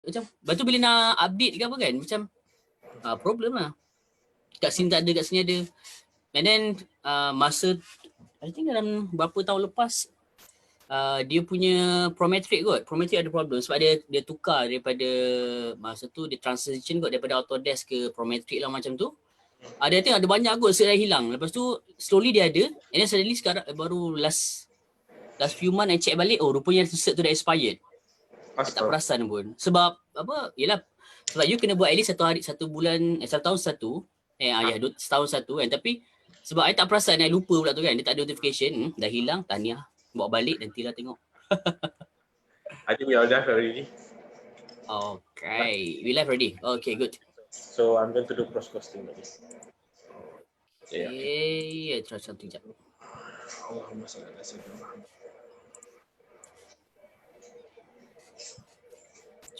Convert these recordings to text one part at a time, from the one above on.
Macam lepas tu bila nak update ke apa kan, macam problem lah. Kat sini tak ada, kat sini ada. And then masa I think dalam berapa tahun lepas dia punya Prometric kot. Prometric ada problem sebab dia tukar daripada masa tu dia transition kot daripada Autodesk ke Prometric lah macam tu. Dia tengok ada banyak kot cert dah hilang. Lepas tu slowly dia ada, and then suddenly sekarang baru last few months I check balik, oh rupanya cert tu dah expired. I tak perasan pun. Sebab apa? Yelah, sebab you kena buat at least 1 hari, 1 bulan, 1 tahun satu. Setahun satu kan. Tapi sebab I tak perasan, I lupa pula tu kan. Dia tak ada notification. Dah hilang, tahniah. Bawa balik, nantilah tengok. I think we are done already. Okay. We live already. Okay, good. So I'm going to do cross-costing lagi. Okay. Try something jap. Allahumma salli ala sayyidina Muhammad.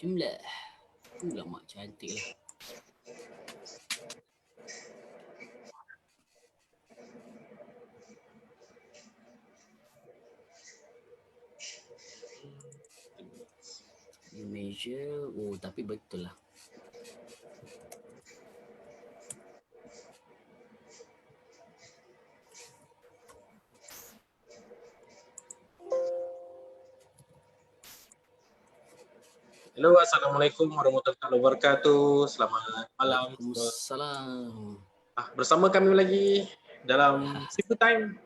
Jumlah. Lama cantik lah. Measure. Oh, tapi betul lah. Hello, Assalamualaikum warahmatullahi wabarakatuh. Selamat malam. Waalaikumsalam. Bersama kami lagi dalam Sifu Time.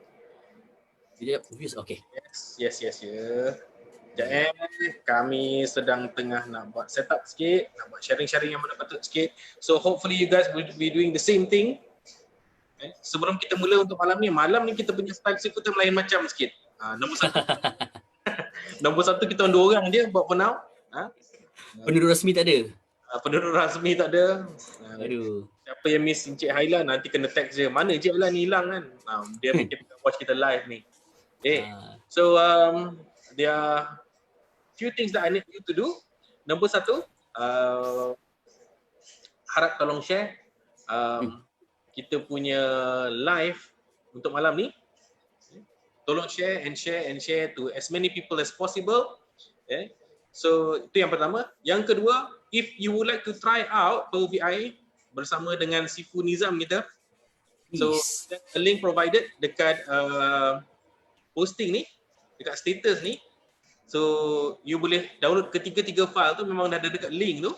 Okay. Yes. Kami sedang tengah nak buat setup sikit, nak buat sharing-sharing yang mana patut sikit. So hopefully you guys will be doing the same thing. Sebelum kita mula untuk malam ni kita punya style Sifu Time lain macam sikit. Nombor satu. Nombor satu kita orang 2 orang je buat for now. Penduduk rasmi tak ada? Penduduk rasmi tak ada. Aduh. Siapa yang miss Encik Haila nanti kena text je. Mana Encik Haila ni hilang kan? Dia fikir watch kita live ni. Okay. So there are few things that I need you to do. Nombor satu, harap tolong share kita punya live untuk malam ni. Tolong share to as many people as possible. Okay. So itu yang pertama. Yang kedua, if you would like to try out Power BI bersama dengan Sifu Nizam kita, so the link provided dekat posting ni, dekat status ni. So you boleh download ketiga-tiga file tu, memang dah ada dekat link tu.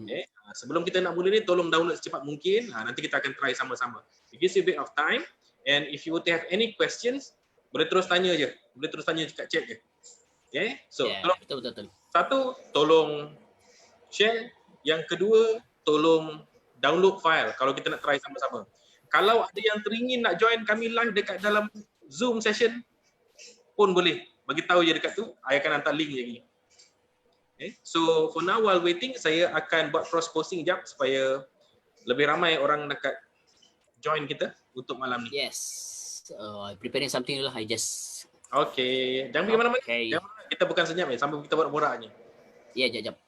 Okay. Sebelum kita nak mula ni, tolong download secepat mungkin. Nanti kita akan try sama-sama. It gives you a bit of time, and if you would have any questions, boleh terus tanya je. Boleh terus tanya dekat chat je. Okay. So betul. Satu, tolong share. Yang kedua, tolong download file kalau kita nak try sama-sama. Kalau ada yang teringin nak join kami live dekat dalam Zoom session pun boleh. Bagi tahu je dekat tu, saya akan hantar link lagi. Okay. So for now while waiting, saya akan buat cross posting jap supaya lebih ramai orang dekat join kita untuk malam ni. Yes. Preparing something dulu lah. I just Okay. Jangan pergi mana-mana. Okay. Kita bukan senyap sampai kita borak-borak ni. Ya, jap.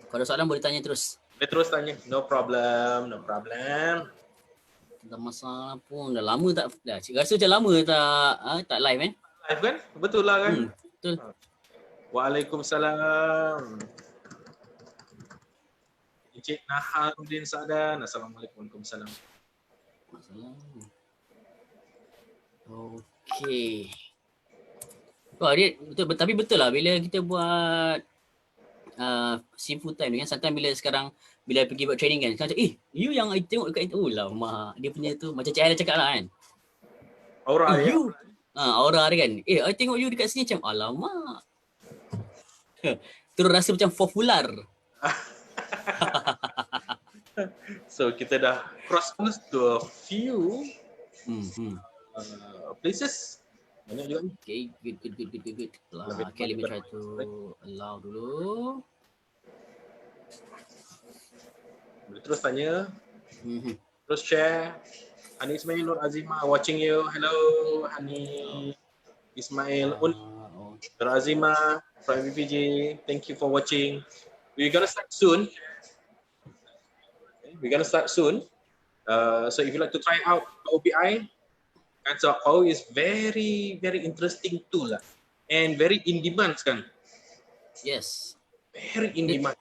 Kalau ada soalan boleh tanya terus. Boleh terus tanya. No problem. Tak masalah pun. Dah lama tak, rasa macam lama tak live kan? Live kan? Betul lah kan? Betul. Waalaikumsalam. Encik Naharuddin Sa'dan. Assalamualaikum. Waalaikumsalam. Okay. Wah, dia betul, tapi betul lah bila kita buat Sifu Time kan, sometimes bila sekarang bila pergi buat training kan, macam you yang I tengok dekat lama dia punya tu macam Cik Aida cakap lah kan. Aura dia. Aura dia kan. I tengok you dekat sini macam alamak. Terus rasa macam popular. So kita dah cross to a few places. Banyak juga ni. Okay, good. Okay, let me try to allow dulu. Boleh terus tanya. Terus share. Hani Ismail Nur Azima watching you. Hello Hani Ismail Nur Azima from BPJ. Thank you for watching. We're gonna start soon. So if you like to try out Power BI, so Power is very interesting tool lah, and very in demand sekarang. Yes. Very in demand.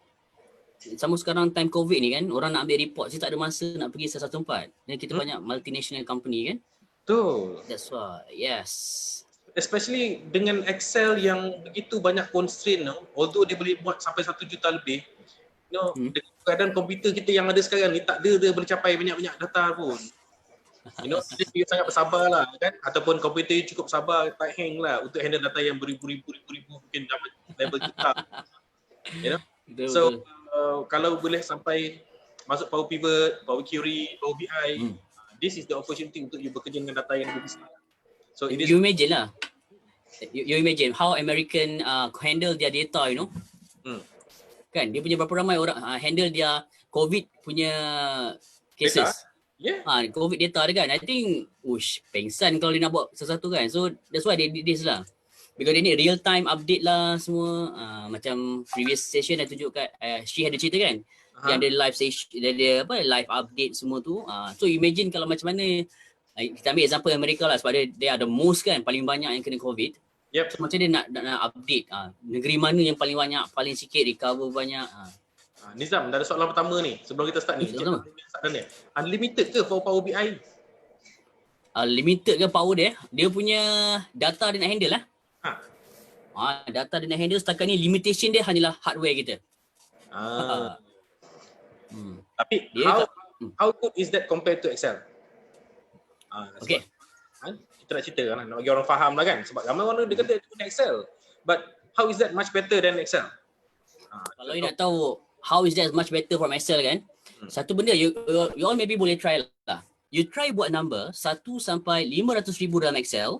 sama sekarang time COVID ni kan, orang nak ambil report, saya tak ada masa nak pergi satu tempat. Dan kita Hmm. banyak multinational company kan. Betul. That's why, yes. Especially dengan Excel yang begitu banyak constraint, although dia boleh buat sampai 1 juta lebih, dengan keadaan komputer kita yang ada sekarang ni, tak ada dia boleh capai banyak-banyak data pun. Dia sangat bersabar lah kan, ataupun komputer cukup sabar, tak hang lah untuk handle data yang beribu-ribu mungkin dapat level juta. So kalau boleh sampai masuk Power Pivot, Power Query, Power BI, this is the opportunity untuk you bekerja dengan data yang lebih besar. So it is, you imagine lah. You imagine how American handle their data, Kan, dia punya berapa ramai orang handle dia COVID punya cases. Yeah. COVID data dia kan. I think, pengsan kalau dia nak buat sesuatu kan. So, that's why they did this lah. Because they need real time update lah semua. Macam previous session dah tunjuk kat, she ada cerita kan. Yang ada live session, dia live update semua tu. So, imagine kalau macam mana, kita ambil example Amerika lah sebab dia ada most kan, paling banyak yang kena COVID. Yep. So, macam dia nak update negeri mana yang paling banyak, paling sikit recover banyak. Nizam, dah ada soalan pertama ni sebelum kita start ni. Unlimited ke for Power BI? Limited ke power dia? Dia punya data dia nak handle lah. Data dia nak handle setakat ni limitation dia hanyalah hardware kita. Tapi how good is that compared to Excel? Okay. Kita nak cerita kan, nak bagi orang faham lah kan. Sebab ramai orang dia kata dia guna Excel. But how is that much better than Excel? Kalau you nak tahu how is that much better from Excel kan, satu benda you all maybe boleh try lah. You try buat number 1 sampai 500,000 dalam Excel.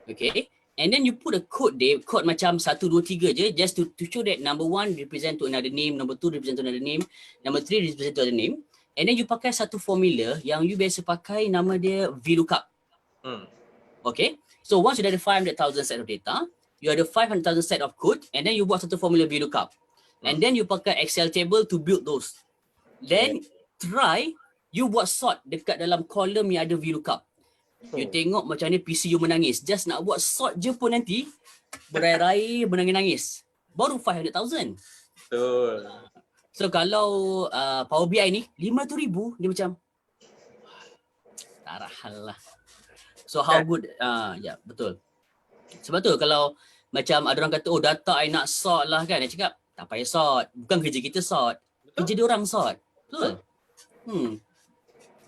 Okay. And then you put a code there, code macam 1, 2, 3 je, just to show that number 1 represent to another name, number 2 represent to another name, number 3 represent to another name. And then you pakai satu formula yang you biasa pakai, nama dia VLOOKUP. Okay. So once you ada 500,000 set of data, you ada 500,000 set of code, and then you buat satu formula VLOOKUP. And then you pakai Excel table to build those. Then try you buat sort dekat dalam column yang ada VLOOKUP. You tengok macam ni PC you menangis. Just nak buat sort je pun nanti berai-rai, menangis-nangis. Baru 500,000. Betul. So kalau Power BI ni 500,000 dia macam tak hal lah. So how good? Ya, betul. Sebab tu kalau macam ada orang kata, data I nak sort lah kan. Dia cakap, tak payah sort. Bukan kerja kita sort. Kerja dia orang sort. Betul?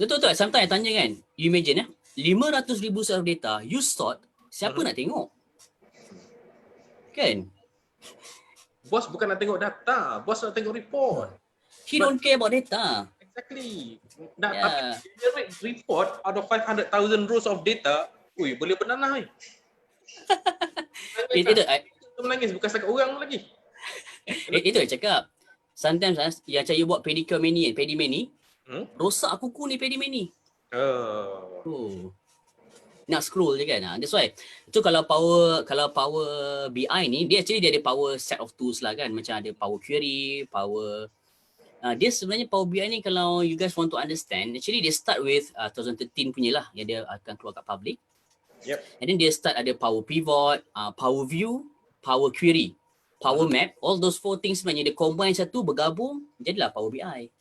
Betul. Sometimes I tanya kan, you imagine 500,000 set of data, you sort, siapa nak tengok? Kan? Bos bukan nak tengok data, bos nak tengok report. He don't care about data. Exactly. Tapi generate report out of 500,000 rows of data, boleh bernanah. Itu menangis bukan setakat orang lagi. Itu saya cakap. Sometimes yang saya buat pedicure mani, rosak kuku ni pedicure ni. Nak scroll je kan. That's why. Itu kalau power BI ni, dia ada power set of tools lah kan. Macam ada power query, power dia sebenarnya Power BI ni kalau you guys want to understand, actually dia start with 2013 punya lah yang dia akan keluar kat public. Yep. And then dia start ada Power Pivot, Power View, Power Query, Power Map. All those 4 things sebenarnya dia combine satu, bergabung, jadilah Power BI.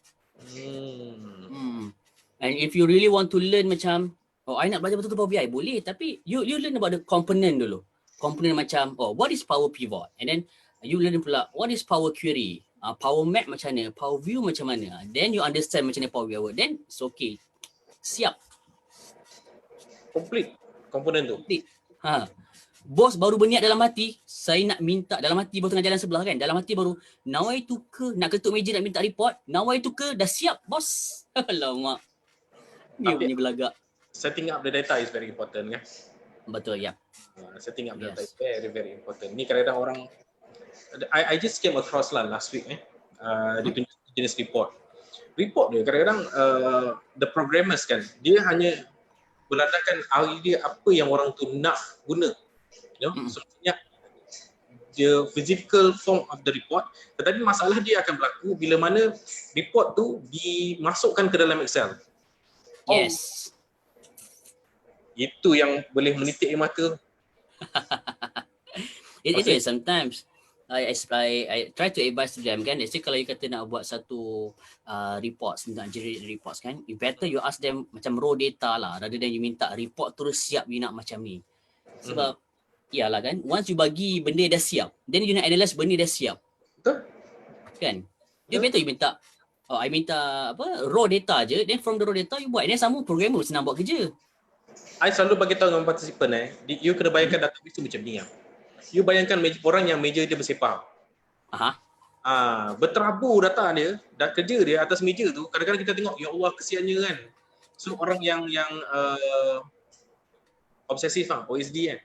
And if you really want to learn macam, I nak belajar betul-betul Power BI, boleh. Tapi you learn about the component dulu. Component macam, what is Power Pivot? And then you learn pula, what is Power Query? Power Map macam mana? Power View macam mana? Then you understand macam mana Power BI work. Then it's okay. Siap. Complete komponen tu. Bos baru berniat dalam hati, saya nak minta, dalam hati baru tengah jalan sebelah kan, dalam hati baru, nawaitu ke, nak ketuk meja nak minta report, nawaitu ke, dah siap bos. Alamak. Dia punya belagak. Setting up the data is very important kan? Betul, ya. Setting up the data is very, very important. Ni kadang-kadang orang, I just came across lah last week dia punya jenis report. Report dia kadang-kadang the programmers kan, dia hanya berlandaskan idea apa yang orang tu nak guna. So the physical form of the report, tetapi masalah dia akan berlaku bila mana report tu dimasukkan ke dalam Excel. Yes. Itu yang boleh menitik air mata. It is sometimes. I try to advise to them kan. Let's say kalau you kata nak buat satu reports, nak generate reports kan, you better you ask them macam raw data lah, rather than you minta report terus siap you nak macam ni. Sebab iyalah kan, once you bagi benda dah siap, then you nak analyse benda dah siap. Betul. Kan? Dia better you minta, I minta apa, raw data je, then from the raw data you buat. And then sama programmer senang buat kerja. I selalu bagi tahu dengan partisipan you kena bayangkan database tu macam ni. You bayangkan orang yang meja dia bersepah. Berterabur data dia, dah kerja dia atas meja tu, kadang-kadang kita tengok, ya Allah kesiannya kan. So orang yang obsesif OSD kan.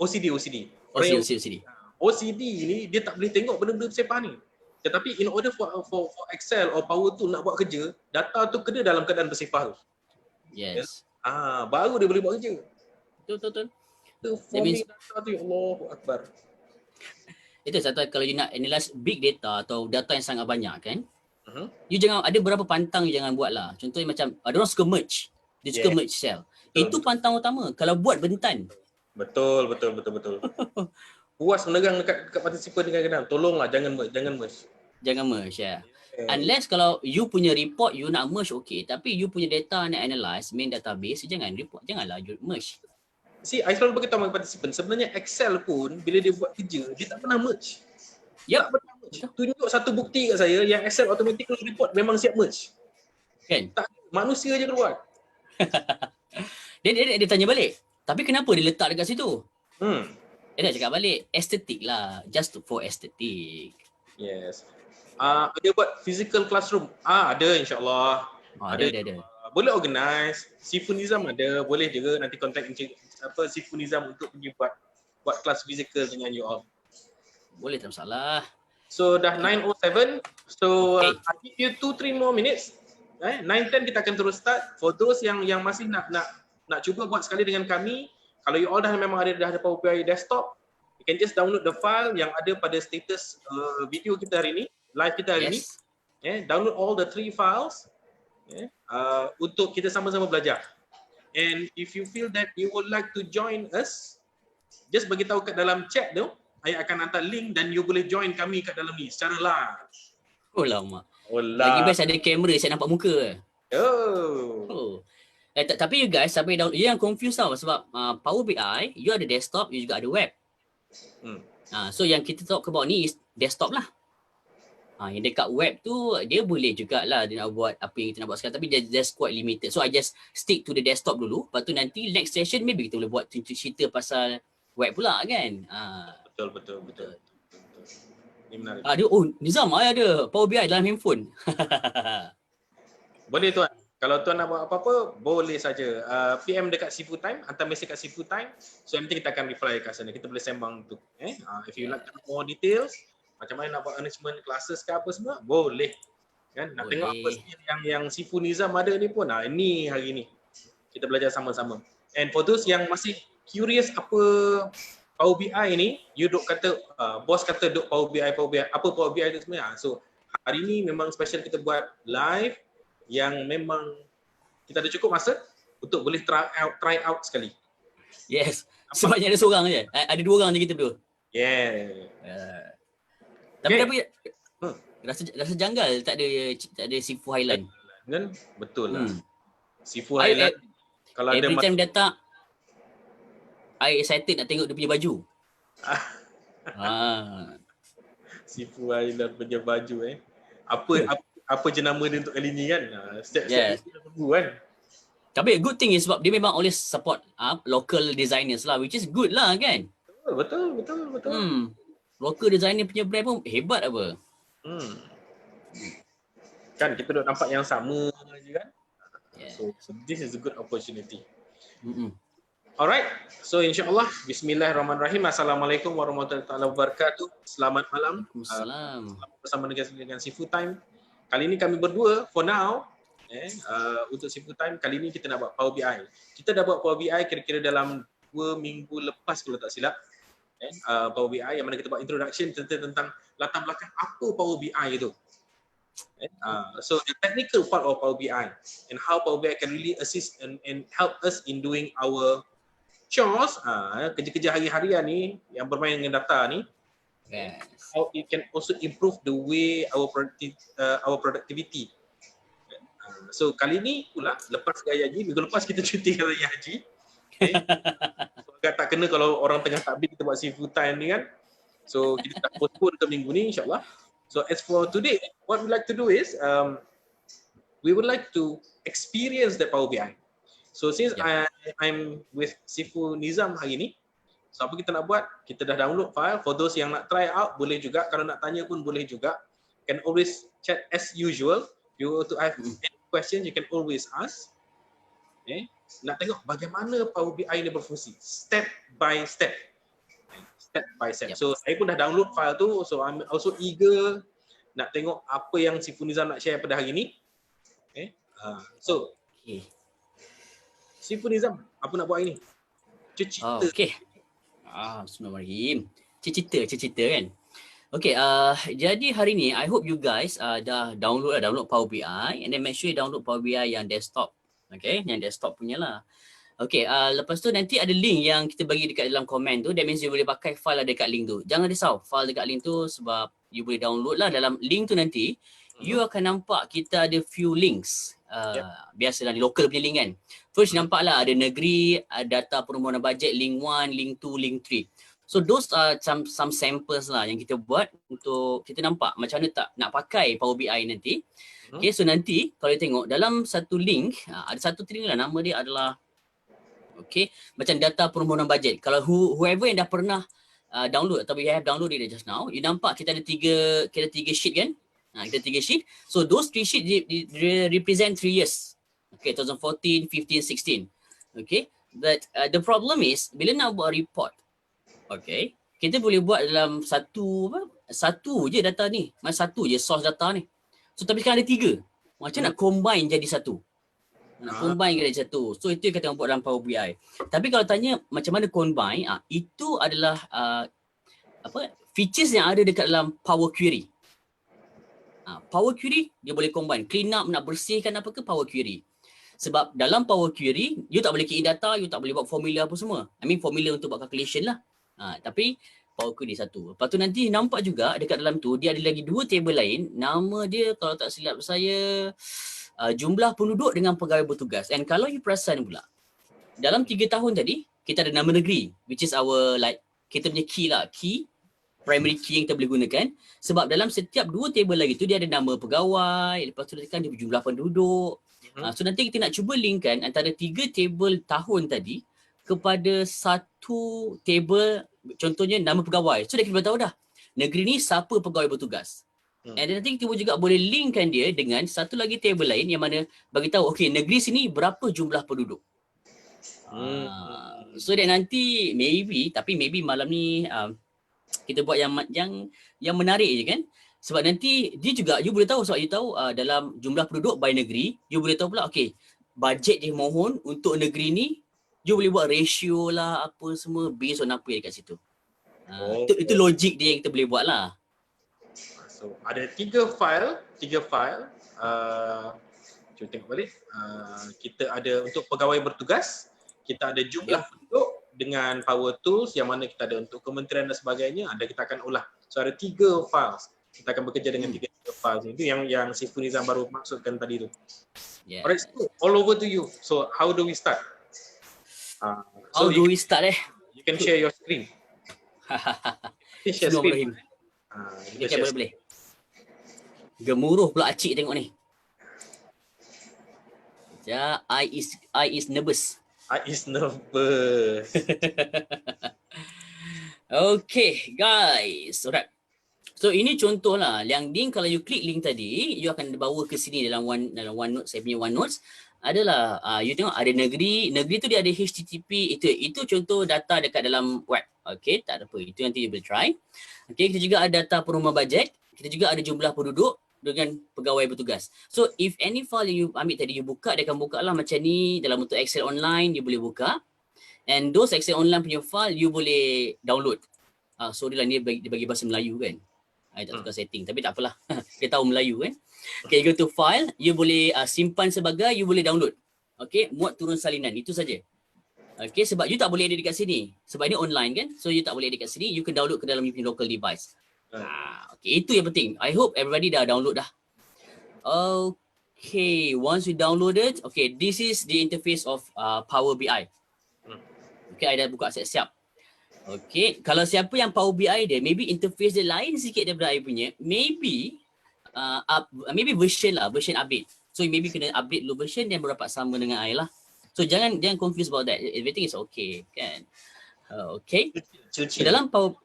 OCD. Orang OCD. OCD ni dia tak boleh tengok benda-benda bersepah ni. Tetapi in order for Excel or Power tu nak buat kerja, data tu kena dalam keadaan bersepah tu. Yes. Baru dia boleh buat kerja. Betul. Forming data tu, ya Allahu Akbar. Itu satu, kalau you nak analyze big data atau data yang sangat banyak kan, you jangan, ada beberapa pantang you jangan buat lah. Contohnya macam, ada orang suka merge. Dia suka merge cell. Itu pantang utama. Kalau buat bentan. Betul. Puas menegang dekat partisipan kadang-kadang. Tolonglah jangan merge. Jangan merge ya. Unless kalau you punya report you nak merge, okay. Tapi you punya data nak analyze main database, janganlah you merge. I selalu beritahu kepada partisipan, sebenarnya Excel pun bila dia buat kerja, dia tak pernah merge. Tak pernah merge. Tunjuk satu bukti kat saya yang Excel automatically report memang siap merge. Kan? Tak, manusia je keluar. Dia tanya balik, tapi kenapa dia letak dekat situ? Dia dah cakap balik, estetik lah. Just for estetik. Yes. Ada buat physical classroom? Ada insyaAllah. Ada. Boleh organize. Sifu Nizam ada. Boleh juga nanti contact Sifu Nizam untuk pergi buat kelas physical dengan you all. Boleh, tak masalah. So dah 9:07. So I give you 2-3 more minutes. 9:10 kita akan terus start. For those yang masih nak cuba buat sekali dengan kami, kalau you all dah memang dah ada Power BI desktop, you can just download the file yang ada pada status video kita hari ini, live kita hari ini. Download all the 3 files untuk kita sama-sama belajar. And if you feel that you would like to join us, just bagi tahu kat dalam chat tu, saya akan hantar link dan you boleh join kami kat dalam ni secara live. Oh lama. Lagi best ada kamera, saya nampak muka. Tapi you guys sampai download, you yang confused tau sebab Power BI, you ada desktop, you juga ada web. So yang kita talk about ni is desktop lah. Yang dekat web tu dia boleh jugalah dia nak buat apa yang kita nak buat sekarang, tapi just quite limited. So I just stick to the desktop dulu. Lepas tu nanti next session maybe kita boleh buat cerita pasal web pula kan. Betul. Ini menarik. Nizam ada Power BI dalam handphone. Boleh tuan. Kalau tuan nak buat apa-apa, boleh saja. PM dekat Sifu Time, hantar mesej kat Sifu Time. So nanti kita akan reply kat sana. Kita boleh sembang tu. If you like more details, macam mana nak buat arrangement classes ke apa semua, boleh. Kan? Nak tengok apa yang Sifu Nizam ada ni pun, ini hari ni. Kita belajar sama-sama. And for those yang masih curious apa Power BI ni, you duk kata, bos kata duk Power BI, apa Power BI tu sebenarnya. So hari ni memang special kita buat live yang memang kita ada cukup masa untuk boleh try out sekali. Yes. Sebabnya ada seorang je. Ada 2 orang je kita berdua. Tapi rasa janggal tak ada Sifu Highland. Kan? Betul lah. Sifu Highland kalau ada every time datang I excited nak tengok dia punya baju. Sifu Highland punya baju apa jenama dia untuk kali ni kan. Setiap tunggu kan. Tapi good thing is sebab dia memang always support local designers lah, which is good lah kan. Betul. Local designer punya brand pun hebat apa. Kan kita duk nampak yang sama je kan. So this is a good opportunity. Alright. So insyaAllah bismillahirrahmanirrahim. Assalamualaikum warahmatullahi wabarakatuh. Selamat malam. Waalaikumsalam. Bersama dengan Sifu Time. Kali ini kami berdua for now untuk Sifu Time kali ini kita nak buat Power BI. Kita dah buat Power BI kira-kira dalam 2 minggu lepas kalau tak silap. Power BI yang mana kita buat introduction tentang latar belakang apa Power BI itu. So the technical part of Power BI and how Power BI can really assist and help us in doing our chores, kerja-kerja hari-harian ni yang bermain dengan data ni, Yes. How it can also improve the way our productivity. So kali ni pula lepas Raya Haji, minggu lepas kita cuti Raya Haji. Okay. So agak tak kena kalau orang tengah takbir kita buat seafood time ni kan. So kita dah postpone ke minggu ni insyaAllah. So as for today, what we like to do is we would like to experience the Power BI. So since I'm with Sifu Nizam hari ni, so apa kita nak buat? Kita dah download file. For those yang nak try out, boleh juga. Kalau nak tanya pun boleh juga. Can always chat as usual. If you want to have any question, you can always ask. Okay. Nak tengok bagaimana Power BI ni berfungsi. Step by step. Step by step. So saya pun dah download file tu. So I'm also eager nak tengok apa yang Sifu Nizam nak share pada hari ni. Okay. So, Sifu Nizam, apa nak buat hari ni? Cerita. Okay. Bismillahirrahmanirrahim. Cerita kan. Okay, jadi hari ni I hope you guys dah download Power BI, and then make sure you download Power BI yang desktop. Okay, yang desktop punya lah. Okay, lepas tu nanti ada link yang kita bagi dekat dalam komen tu. That means you boleh pakai file dekat link tu. Jangan risau, file dekat link tu sebab you boleh download lah. Dalam link tu nanti, you akan nampak kita ada few links. Biasalah di local punya link kan. First nampak lah ada negeri, data permohonan bajet, link 1, link 2, link 3. So those are some samples lah yang kita buat untuk kita nampak macam mana tak nak pakai Power BI nanti. Okay, so nanti kalau you tengok dalam satu link, ada satu link lah, nama dia adalah macam data permohonan bajet. Kalau whoever yang dah pernah download atau we have downloaded it just now, you nampak kita ada tiga sheet kan? Kita 3 sheet. So those 3 sheet represent 3 years. Okay, 2014, 15, 16. Okay, but the problem is bila nak buat report, okay, kita boleh buat dalam satu je data ni. Satu je source data ni. So tapi sekarang ada 3. Macam nak combine jadi satu. Combine jadi satu. So itu yang kita buat dalam Power BI. Tapi kalau tanya macam mana combine, itu adalah features yang ada dekat dalam Power Query. Power Query dia boleh combine. Clean up, nak bersihkan apa ke, Power Query. Sebab dalam Power Query, you tak boleh key in data, you tak boleh buat formula apa semua. I mean formula untuk buat calculation lah. Tapi Power Query satu. Lepas tu nanti nampak juga dekat dalam tu, dia ada lagi 2 table lain. Nama dia kalau tak silap saya, jumlah penduduk dengan pegawai bertugas. And kalau you perasan pula, dalam 3 tahun tadi, kita ada nama negeri. Which is our kita punya key lah. Key, primary key yang kita boleh gunakan. Sebab dalam setiap 2 table lagi tu, dia ada nama pegawai. Lepas tu kan dia jumlah penduduk. So nanti kita nak cuba linkkan antara 3 table tahun tadi kepada satu table, contohnya nama pegawai. So kita boleh tahu dah, negeri ni siapa pegawai bertugas. And nanti kita juga boleh linkkan dia dengan satu lagi table lain yang mana bagi tahu, okay, negeri sini berapa jumlah penduduk. So that nanti maybe malam ni kita buat yang menarik je kan. Sebab nanti dia juga, you boleh tahu, sebab you tahu dalam jumlah penduduk by negeri, you boleh tahu pula, okay, bajet dia mohon untuk negeri ni, you boleh buat ratio lah, apa semua, based on apa yang dekat situ. Itu logik dia yang kita boleh buat lah. So ada 3 file. Cuba tengok balik. Kita ada untuk pegawai bertugas, kita ada jumlah penduduk dengan Power Tools yang mana kita ada untuk kementerian dan sebagainya, ada kita akan olah. So ada 3 files. Kita akan bekerja dengan 3 files. Itu yang Sifu Nizam baru maksudkan tadi tu. Alright, so all over to you. So how do we start? How do we start You can share your screen. Share screen. Boleh. Gemuruh pula acik tengok ni. I is nervous. I is nervous. Okay guys, alright. So ini contoh lah, yang link kalau you klik link tadi, you akan dibawa ke sini dalam OneNote, saya punya OneNotes. Adalah, you tengok ada negeri tu dia ada HTTP, itu contoh data dekat dalam web. Okay, tak ada apa, itu nanti you boleh try. Okay, kita juga ada data perumah bajet, kita juga ada jumlah penduduk dengan pegawai bertugas. So if any file yang you ambil tadi, you buka, dia akan buka lah macam ni, dalam bentuk Excel online, dia boleh buka. And those Excel online punya file, you boleh download. So dia bagi bahasa Melayu kan. I tak tukar setting, tapi tak apalah. Dia tahu Melayu kan. Okay, you go to file, you boleh simpan sebagai, you boleh download. Okay, muat turun salinan, itu saja. Okay, sebab you tak boleh edit dekat sini. Sebab ini online kan. So you tak boleh edit dekat sini. You can download ke dalam you punya local device. Okay, itu yang penting. I hope everybody dah download dah. Okay, once you downloaded, okay, this is the interface of Power BI. Okay, I dah buka siap-siap. Okay, kalau siapa yang Power BI dia, maybe interface dia lain sikit daripada I punya. Maybe maybe version update. So maybe kena update dulu version dan berdapat sama dengan I lah. So jangan confuse about that. Everything is okay, kan? Okay. Chill. Dalam Power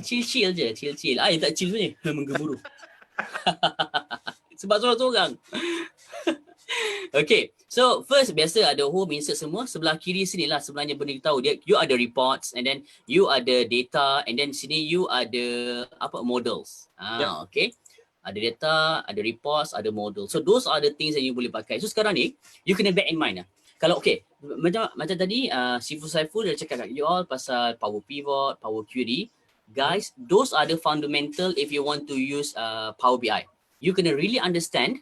chill je, chill. I tak chill sebenarnya, menggemuruh. Sebab seorang-seorang. Okay, so first biasa ada home, insert semua. Sebelah kiri sini lah sebenarnya benda kita tahu. You ada reports, and then you ada data, and then sini you ada models. Okay. Ada data, ada reports, ada model. So those are the things that you boleh pakai. So sekarang ni, you kena bear in mind lah. Kalau okay, macam tadi Saiful dah cakap kat you all pasal Power Pivot, Power Query. Guys, those are the fundamental if you want to use Power BI. You kena really understand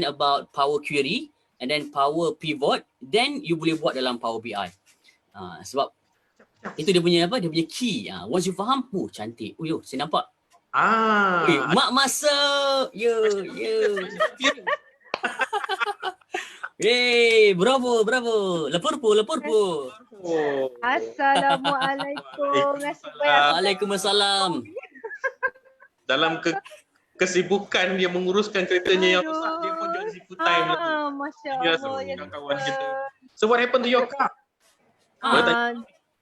about Power Query and then Power Pivot, then you boleh buat dalam Power BI. Sebab itu dia punya key. Once you faham, cantik. Saya nampak. Mak masuk. Yeay, bravo. Lepur pu. Assalamualaikum. Waalaikumsalam. Dalam kesibukan dia menguruskan keretanya yang besar, dia pun jadi full time lagi. Masya Dia Allah. Ya kawan kita. So what happened to your car?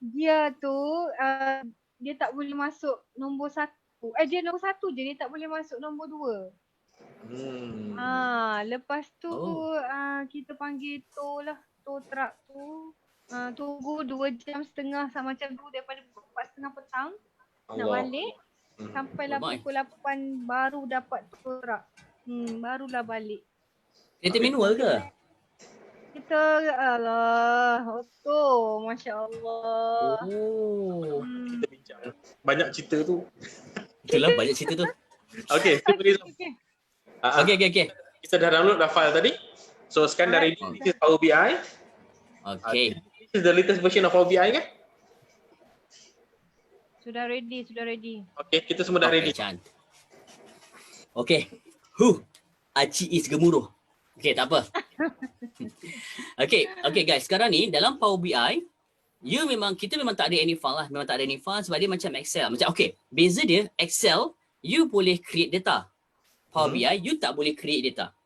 Dia tu dia tak boleh masuk nombor 1. Dia nombor 1 je, dia tak boleh masuk nombor 2. Lepas tu kita panggil tow truck tu. Tunggu 2.5 jam macam tu daripada pukul 4.30 petang nak balik. Sampailah pukul 8 baru dapat tow truck. Barulah balik. Kereta manual ke? Kita auto, Masya Allah. Kita bincang banyak cerita tu. Itulah banyak cerita tu. Okay. Okay. Kita dah download dah file tadi. So sekarang dah ready. This is Power BI. Okay. This is the latest version of Power BI kan? Sudah ready. Okay, kita semua dah ready. Okay. Aci is gemuruh. Okay, tak apa. Okay guys, sekarang ni dalam Power BI, kita memang tak ada any file lah. Memang tak ada any file sebab dia macam Excel. Beza dia, Excel, you boleh create data. Power BI, you tak boleh create data.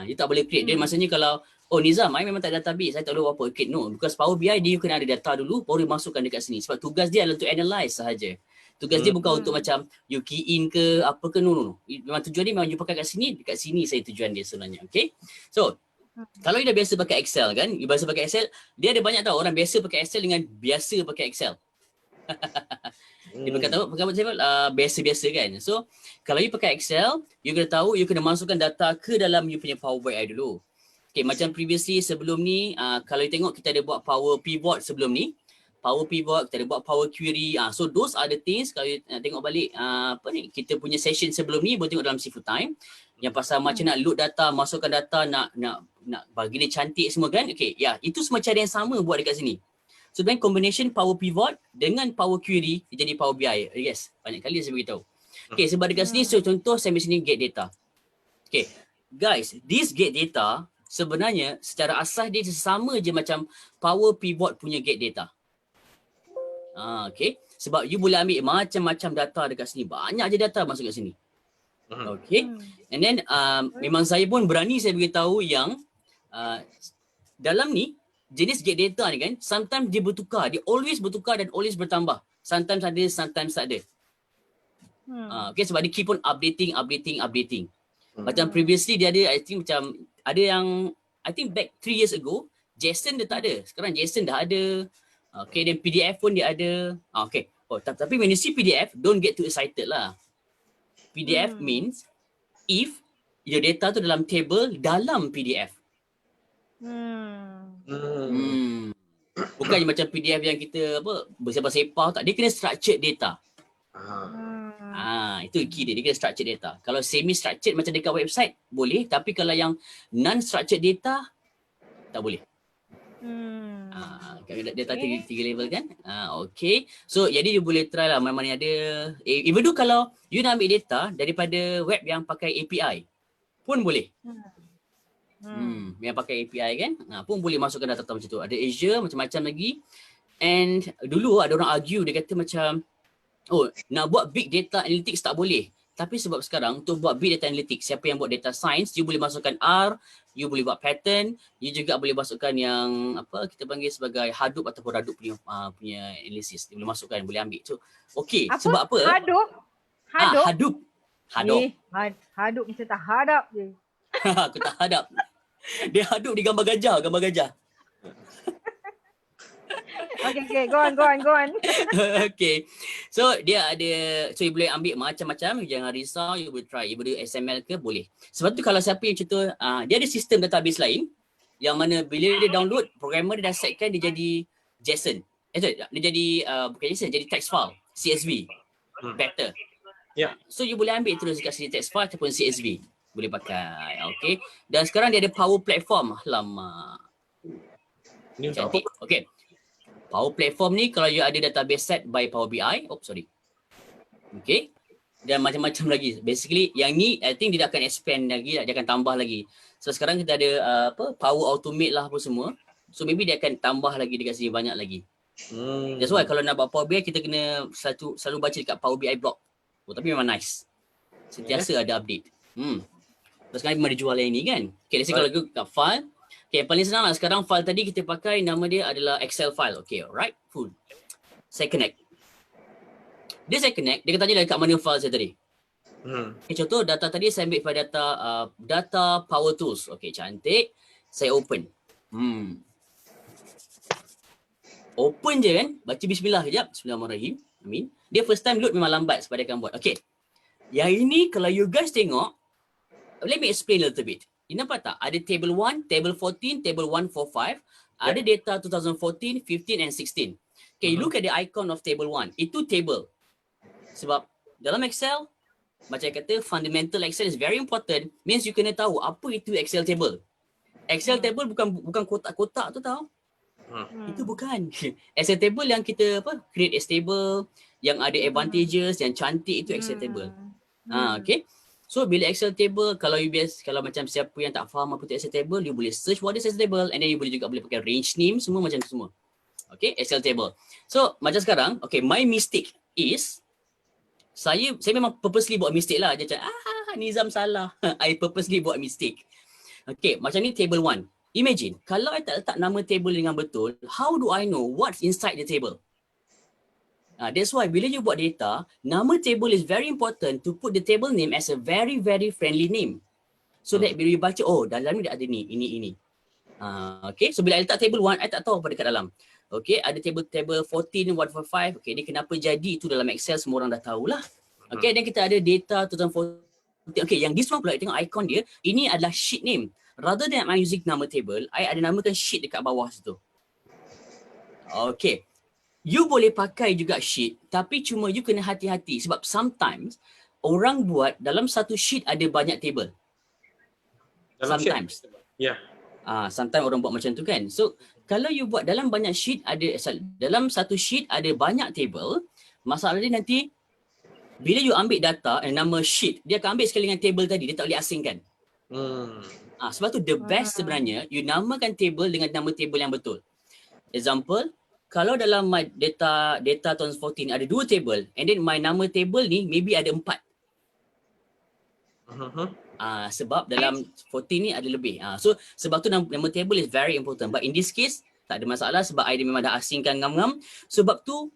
You tak boleh create. Dia maksudnya kalau, Nizam, I memang tak ada database, saya tak boleh apa. Okay, no. Because Power BI, dia kena ada data dulu, baru masukkan dekat sini. Sebab tugas dia adalah untuk analyze sahaja. Tugas dia bukan untuk macam you key in ke apa ke, no. Memang tujuan dia memang you pakai kat sini, dekat sini saya tujuan dia sebenarnya. Okay. So, kalau you dah biasa pakai Excel kan, you biasa pakai Excel, dia ada banyak tahu orang biasa pakai Excel dengan biasa pakai Excel. Dia biasa-biasa kan. So, kalau you pakai Excel, you kena tahu, you kena masukkan data ke dalam you punya Power BI dulu. Okay, macam previously sebelum ni, kalau you tengok kita ada buat Power Pivot sebelum ni. Power Pivot, kita ada buat Power Query. So those are the things kalau you tengok balik kita punya session sebelum ni, boleh tengok dalam si full time. Yang pasal macam nak load data, masukkan data, nak bagi dia cantik semua kan. Okay, itu semua cara yang sama buat dekat sini. So sebenarnya combination Power Pivot dengan Power Query dia jadi Power BI. Yes, banyak kali saya beritahu. Okay, sebab dekat sini, so contoh saya ambil sini get data. Okay, guys, this get data sebenarnya secara asas dia sama je macam Power Pivot punya get data. Okay, sebab you boleh ambil macam-macam data dekat sini. Banyak je data masuk kat sini. Okay, and then memang saya pun berani saya beritahu yang dalam ni, jenis get data ni kan, sometimes dia bertukar. Dia always bertukar dan always bertambah. Sometimes ada, sometimes tak ada. Okay, sebab dia keep on updating. Macam previously dia ada, I think back 3 years ago, JSON dia tak ada. Sekarang JSON dah ada. Okay, dan PDF pun dia ada. Okay. Tapi when you see PDF, don't get too excited lah. PDF means if your data tu dalam table dalam PDF. Bukan macam PDF yang kita bersepah-sepah tak. Dia kena structured data. Itu key dia. Dia kena structured data. Kalau semi-structured macam dekat website, boleh. Tapi kalau yang non-structured data, tak boleh. Data tiga level kan. Okay. So jadi you boleh try lah mana-mana ada. Even though kalau you nak ambil data daripada web yang pakai API pun boleh. Yang pakai API kan, pun boleh masukkan data macam tu. Ada Azure macam-macam lagi. And dulu ada orang argue, dia kata macam, oh nak buat big data analytics tak boleh. Tapi sebab sekarang untuk buat big data analytics, siapa yang buat data science, you boleh masukkan R, you boleh buat pattern, you juga boleh masukkan yang apa kita panggil sebagai Hadoop ataupun Hadoop punya analysis. Dia boleh masukkan, boleh ambil. So, okay. Sebab apa? Hadoop? Hadoop. Hadoop macam tak hadap je. Aku tak hadap. Dia Hadoop di gambar gajah. Okay, go on. Okay. So dia ada, so you boleh ambil macam-macam, jangan risau, you boleh try. You boleh XML ke boleh. Sebab tu kalau siapa yang contoh, dia ada sistem database lain yang mana bila dia download, programmer dia dah setkan dia jadi JSON. Dia jadi, bukan JSON, jadi text file, CSV, vector. So you boleh ambil terus kat sini text file ataupun CSV. Boleh pakai, okay. Dan sekarang dia ada Power Platform. Lama. Cantik, okay. Power Platform ni kalau you ada database set by Power BI, okay. Dan macam-macam lagi. Basically yang ni I think dia akan expand lagi, dia akan tambah lagi. So sekarang kita ada Power Automate lah apa semua. So maybe dia akan tambah lagi dekat sini banyak lagi. That's why kalau nak buat Power BI kita kena selalu baca dekat Power BI blog. Tapi memang nice. Sentiasa ada update. Terus sekarang memang dia jual yang ni kan. Okay, let's say kalau kat file. Okay, yang paling senang lah sekarang file tadi kita pakai nama dia adalah Excel file. Okay, alright, full. Saya connect. Dia kata tanya kat mana file saya tadi. Okay, contoh data tadi saya ambil pada data Power Tools. Okay, cantik. Saya open. Open je kan. Baca bismillah sekejap. Bismillahirrahmanirrahim. Amin. Dia first time load memang lambat sebab dia akan buat. Okay. Yang ini kalau you guys tengok, let me explain a little bit. You nampak tak? Ada table 1, table 14, table 145. Ada data 2014, 15 and 16. Okay, you look at the icon of table 1. Itu table. Sebab dalam Excel, macam kata fundamental Excel is very important. Means you kena tahu apa itu Excel table. Excel table bukan kotak-kotak tu tau. Itu bukan. Excel table yang kita create a table, yang ada advantages, yang cantik itu Excel table. Okay. So bila Excel table, kalau macam siapa yang tak faham apa tu Excel table, you boleh search what is Excel table and then you boleh juga boleh pakai range name semua macam tu semua. Okay, Excel table. So macam sekarang, okay, my mistake is saya memang purposely buat mistake lah. Dia macam Nizam salah. I purposely buat mistake. Okay, macam ni table 1. Imagine kalau I tak letak nama table dengan betul, how do I know what's inside the table? That's why bila you buat data, nama table is very important to put the table name as a very, very friendly name. So that bila you baca, oh dalam ni dia ada ni, ini. Okay, so bila I letak table 1, I tak tahu apa dekat dalam. Okay, ada table 14, 145. Okay, ni kenapa jadi itu dalam Excel, semua orang dah tahulah. Okay, dan kita ada data 2014. Okay, yang this one pula, tengok icon dia, ini adalah sheet name. Rather than I using nama table, I ada namakan sheet dekat bawah situ. Okay. You boleh pakai juga sheet, tapi cuma you kena hati-hati sebab sometimes orang buat dalam satu sheet ada banyak table. Sometimes. Sometimes orang buat macam tu kan. So kalau you buat dalam banyak sheet dalam satu sheet ada banyak table, masalah dia nanti bila you ambil data nama sheet, dia akan ambil sekali dengan table tadi, dia tak boleh asingkan. Sebab tu the best sebenarnya you namakan table dengan nama table yang betul. Example, kalau dalam my data 2014 ada 2 table and then my nama table ni maybe ada 4. Sebab dalam 14 ni ada lebih. So sebab tu nama table is very important. But in this case tak ada masalah sebab I memang dah asingkan ngam-ngam. Sebab tu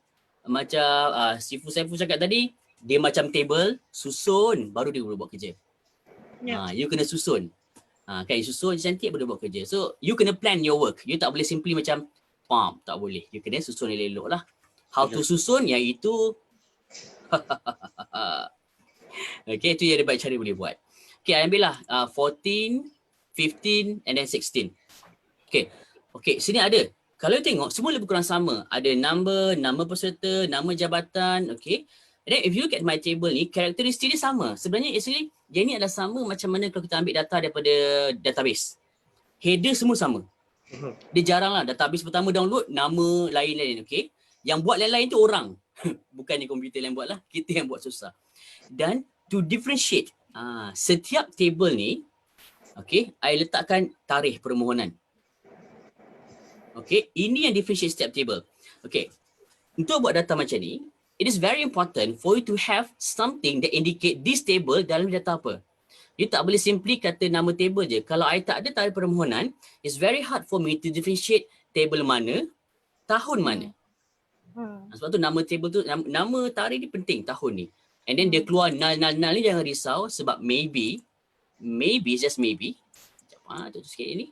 macam Sifu Saiful cakap tadi, dia macam table, susun baru dia boleh buat kerja. You kena susun. Kan susun cantik baru dia buat kerja. So you kena plan your work. You tak boleh simply macam tak boleh. You kena susun elok-elok lah. How to susun iaitu okay, itu yang ada banyak cara boleh buat. Okay, I ambil lah 14, 15 and then 16. Okay, sini ada. Kalau you tengok, semua lebih kurang sama. Ada nama peserta, nama jabatan, okay. And then if you look at my table ni, karakteristik dia sama. Sebenarnya actually, yang ni adalah sama macam mana kalau kita ambil data daripada database. Header semua sama. Dia jarang lah, database pertama download, nama lain-lain, okay. Yang buat lain-lain tu orang. Bukannya komputer yang buat lah, kita yang buat susah. Dan to differentiate, setiap table ni, okay, I letakkan tarikh permohonan. Okay, ini yang differentiate setiap table. Okay, untuk buat data macam ni, it is very important for you to have something that indicate this table dalam data apa. You tak boleh simply kata nama table je. Kalau I tak ada tarikh permohonan, it's very hard for me to differentiate table mana, tahun mana. Sebab tu nama table tu, nama tarikh ni penting tahun ni. And then dia keluar null ni jangan risau sebab maybe, just maybe. Sekejap, tutup sikit ni.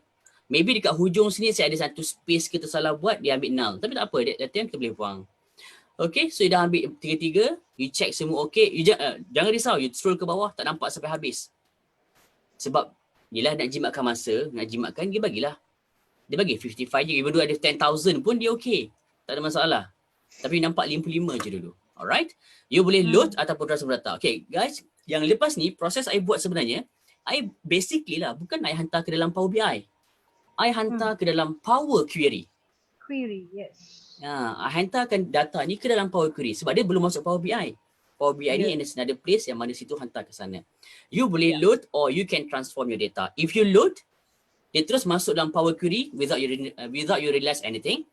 Maybe dekat hujung sini saya ada satu space kita salah buat, dia ambil null. Tapi tak apa, data yang kita boleh buang. Okay, so you dah ambil tiga-tiga, you check semua okay. You jangan risau, you scroll ke bawah, tak nampak sampai habis. Sebab yelah nak jimatkan masa, nak jimatkan dia bagilah. Dia bagi 55 je, even though ada 10,000 pun dia okay. Tak ada masalah. Tapi nampak 55 je dulu. Alright? You boleh load ataupun transfer data. Okay guys, yang lepas ni proses I buat sebenarnya, I basically lah, bukan I hantar ke dalam Power BI. I hantar ke dalam Power Query. Query, yes. I hantarkan data ni ke dalam Power Query sebab dia belum masuk Power BI. Power BI ni another place yang mana situ hantar ke sana. You boleh load or you can transform your data. If you load, dia terus masuk dalam Power Query without you realize anything.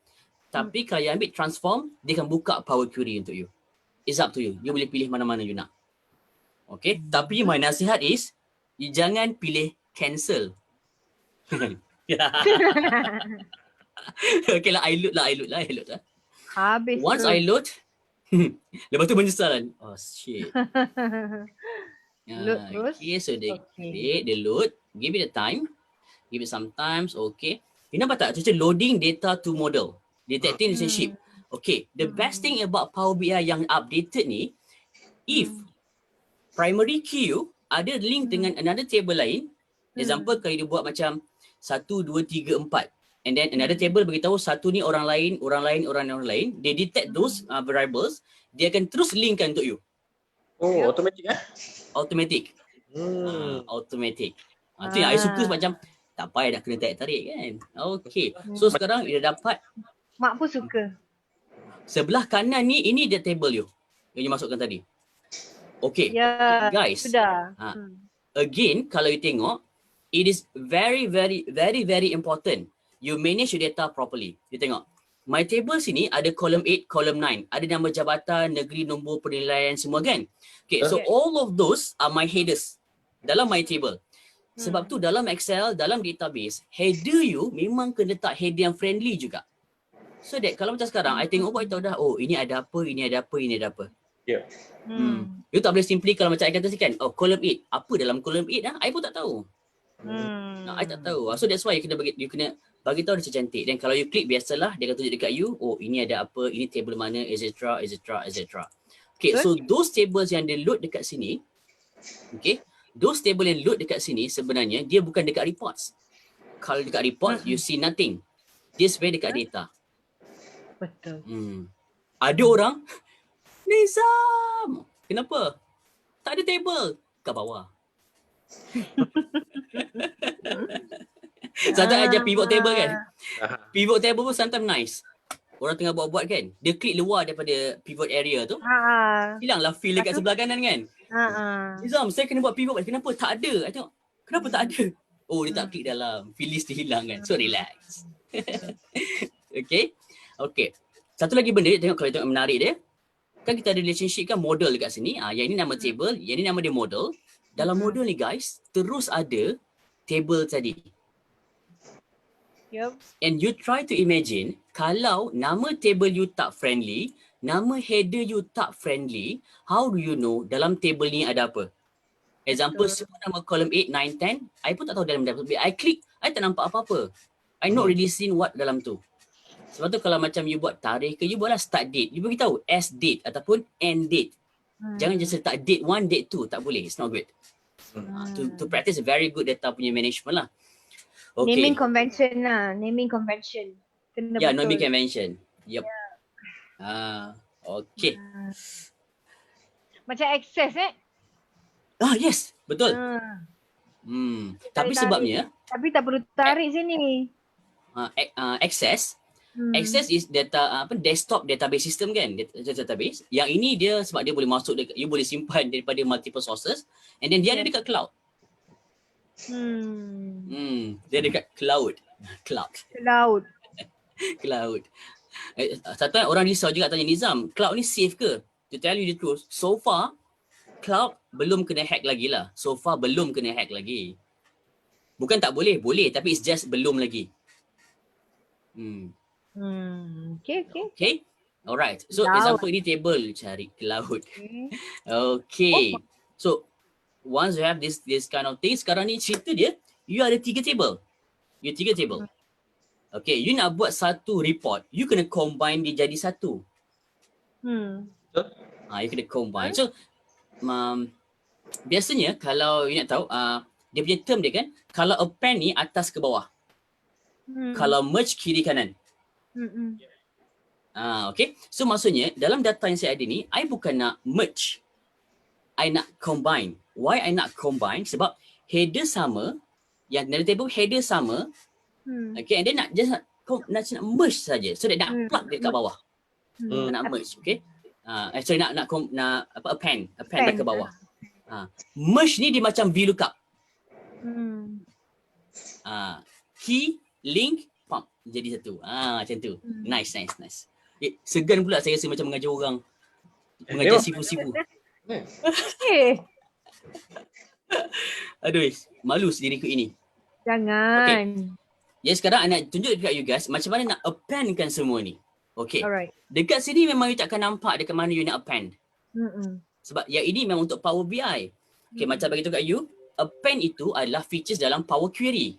Tapi kalau you ambil transform, dia akan buka Power Query untuk you. It's up to you. You boleh pilih mana-mana you nak. Okay. Tapi my nasihat is, you jangan pilih cancel. Okay lah, I load lah. Habis Once I load, lepas tu menyesal kan. Oh shit. Load terus. Okay, so dia create, dia load, give it a time, give it some times, okay. You nampak tak? Macam loading data to model, detecting relationship. Okay, the best thing about Power BI yang updated ni, if primary key you ada link dengan another table lain, example kalau dia buat macam 1, 2, 3, 4, and then another table beritahu satu ni orang lain, they detect those variables, dia akan terus linkkan untuk you. Oh, automatic Automatic. Automatic. Itu yang I suka macam tak payah nak kena tarik kan. Okay. So sekarang you dah dapat. Mak pun suka. Sebelah kanan ni, ini dia table you yang you masukkan tadi. Okay. Ya, guys. Sudah. Again, kalau you tengok, it is very, very, very, very important you manage your data properly. You tengok. My table sini ada column 8, column 9. Ada nama jabatan, negeri, nombor penilaian semua kan. Okay, so all of those are my headers dalam my table. Sebab tu dalam Excel, dalam database, header you memang kena letak header yang friendly juga. So that kalau macam sekarang, I tengok buat tahu dah, oh ini ada apa, ini ada apa, ini ada apa. Yeah. You tak boleh simply kalau macam I kata kan, oh column 8, apa dalam column 8 I pun tak tahu. I tak tahu. So that's why you kena bagi tahu dia cantik. Dan kalau you klik biasalah dia akan tunjuk dekat you, oh ini ada apa, ini table mana, etc. Okay, so those tables yang dia load dekat sini, okay, those table yang load dekat sini sebenarnya dia bukan dekat reports. Kalau dekat reports you see nothing. Dia sebenarnya dekat data. Betul. Ada orang, Nizam, kenapa? Tak ada table kat bawah. Sometimes ajar pivot table kan. Pivot table pun sometimes nice. Orang tengah buat-buat kan. Dia klik luar daripada pivot area tu. Hilanglah feel dekat sebelah kanan kan. Nizam, saya kena buat pivot. Kenapa? Tak ada. I tengok, kenapa tak ada? Oh, dia tak klik dalam. Feel list dia hilang kan. So relax. Okay. Satu lagi benda, tengok kalau tengok menarik dia. Kan kita ada relationship kan model dekat sini. Yang ini nama table, yang ini nama dia model. Dalam model ni guys, terus ada table tadi. And you try to imagine, kalau nama table you tak friendly, nama header you tak friendly, how do you know dalam table ni ada apa? Example, semua nama column 8, 9, 10, I pun tak tahu dalam data. I klik, I tak nampak apa-apa. I not really seen what dalam tu. Sebab tu kalau macam you buat tarikh ke, you buatlah start date. You beritahu S date ataupun end date. Jangan just letak date 1, date 2. Tak boleh. It's not good. To practice a very good data punya management lah. Okay. Naming convention lah. Naming convention. Kena betul. Naming convention. Yep. Okay. Macam access Yes. Betul. Tapi sebabnya. Tapi tak perlu tarik sini. Access. Access is data desktop database system kan, database. Yang ini dia sebab dia boleh masuk dekat, you boleh simpan daripada multiple sources, and then dia ada dekat cloud. Dia dekat cloud. Laut. Cloud. Satu orang risau juga tanya Nizam, cloud ni safe ke? To tell you the truth, so far cloud belum kena hack lagi lah. So far belum kena hack lagi. Bukan tak boleh, boleh, tapi it's just belum lagi. Okay. Alright. So Cloud. example ini table, cari cloud. Okay. So once you have this kind of thing, sekarang ni cerita dia, you ada 3 table. Okay, you nak buat satu report, you kena combine dia jadi satu. You kena combine. So biasanya kalau you nak tahu, dia punya term dia kan, kalau append ni atas ke bawah. Kalau merge kiri kanan. Okay. So maksudnya dalam data yang saya ada ni, I bukan nak merge, I nak combine. Why I nak combine? Sebab header sama, yang dalam table header sama. Okay, and then nak merge saja. So dia nak plug dekat bawah. Nak merge, okay. Sorry, nak append back ke bawah. Merge ni dia macam VLOOKUP. Key, link, pump jadi satu. Macam tu. Nice. Segan pula saya rasa macam mengajar orang. Mengajar sifu-sifu. Aduh, malu diriku ini. Jangan. Okay. Jadi sekarang I nak tunjuk dekat you guys macam mana nak appendkan semua ni. Okay. Alright. Dekat sini memang you takkan nampak dekat mana you nak append. Sebab yang ini memang untuk Power BI. Okay, macam bagi tahu kat you, append itu adalah features dalam Power Query.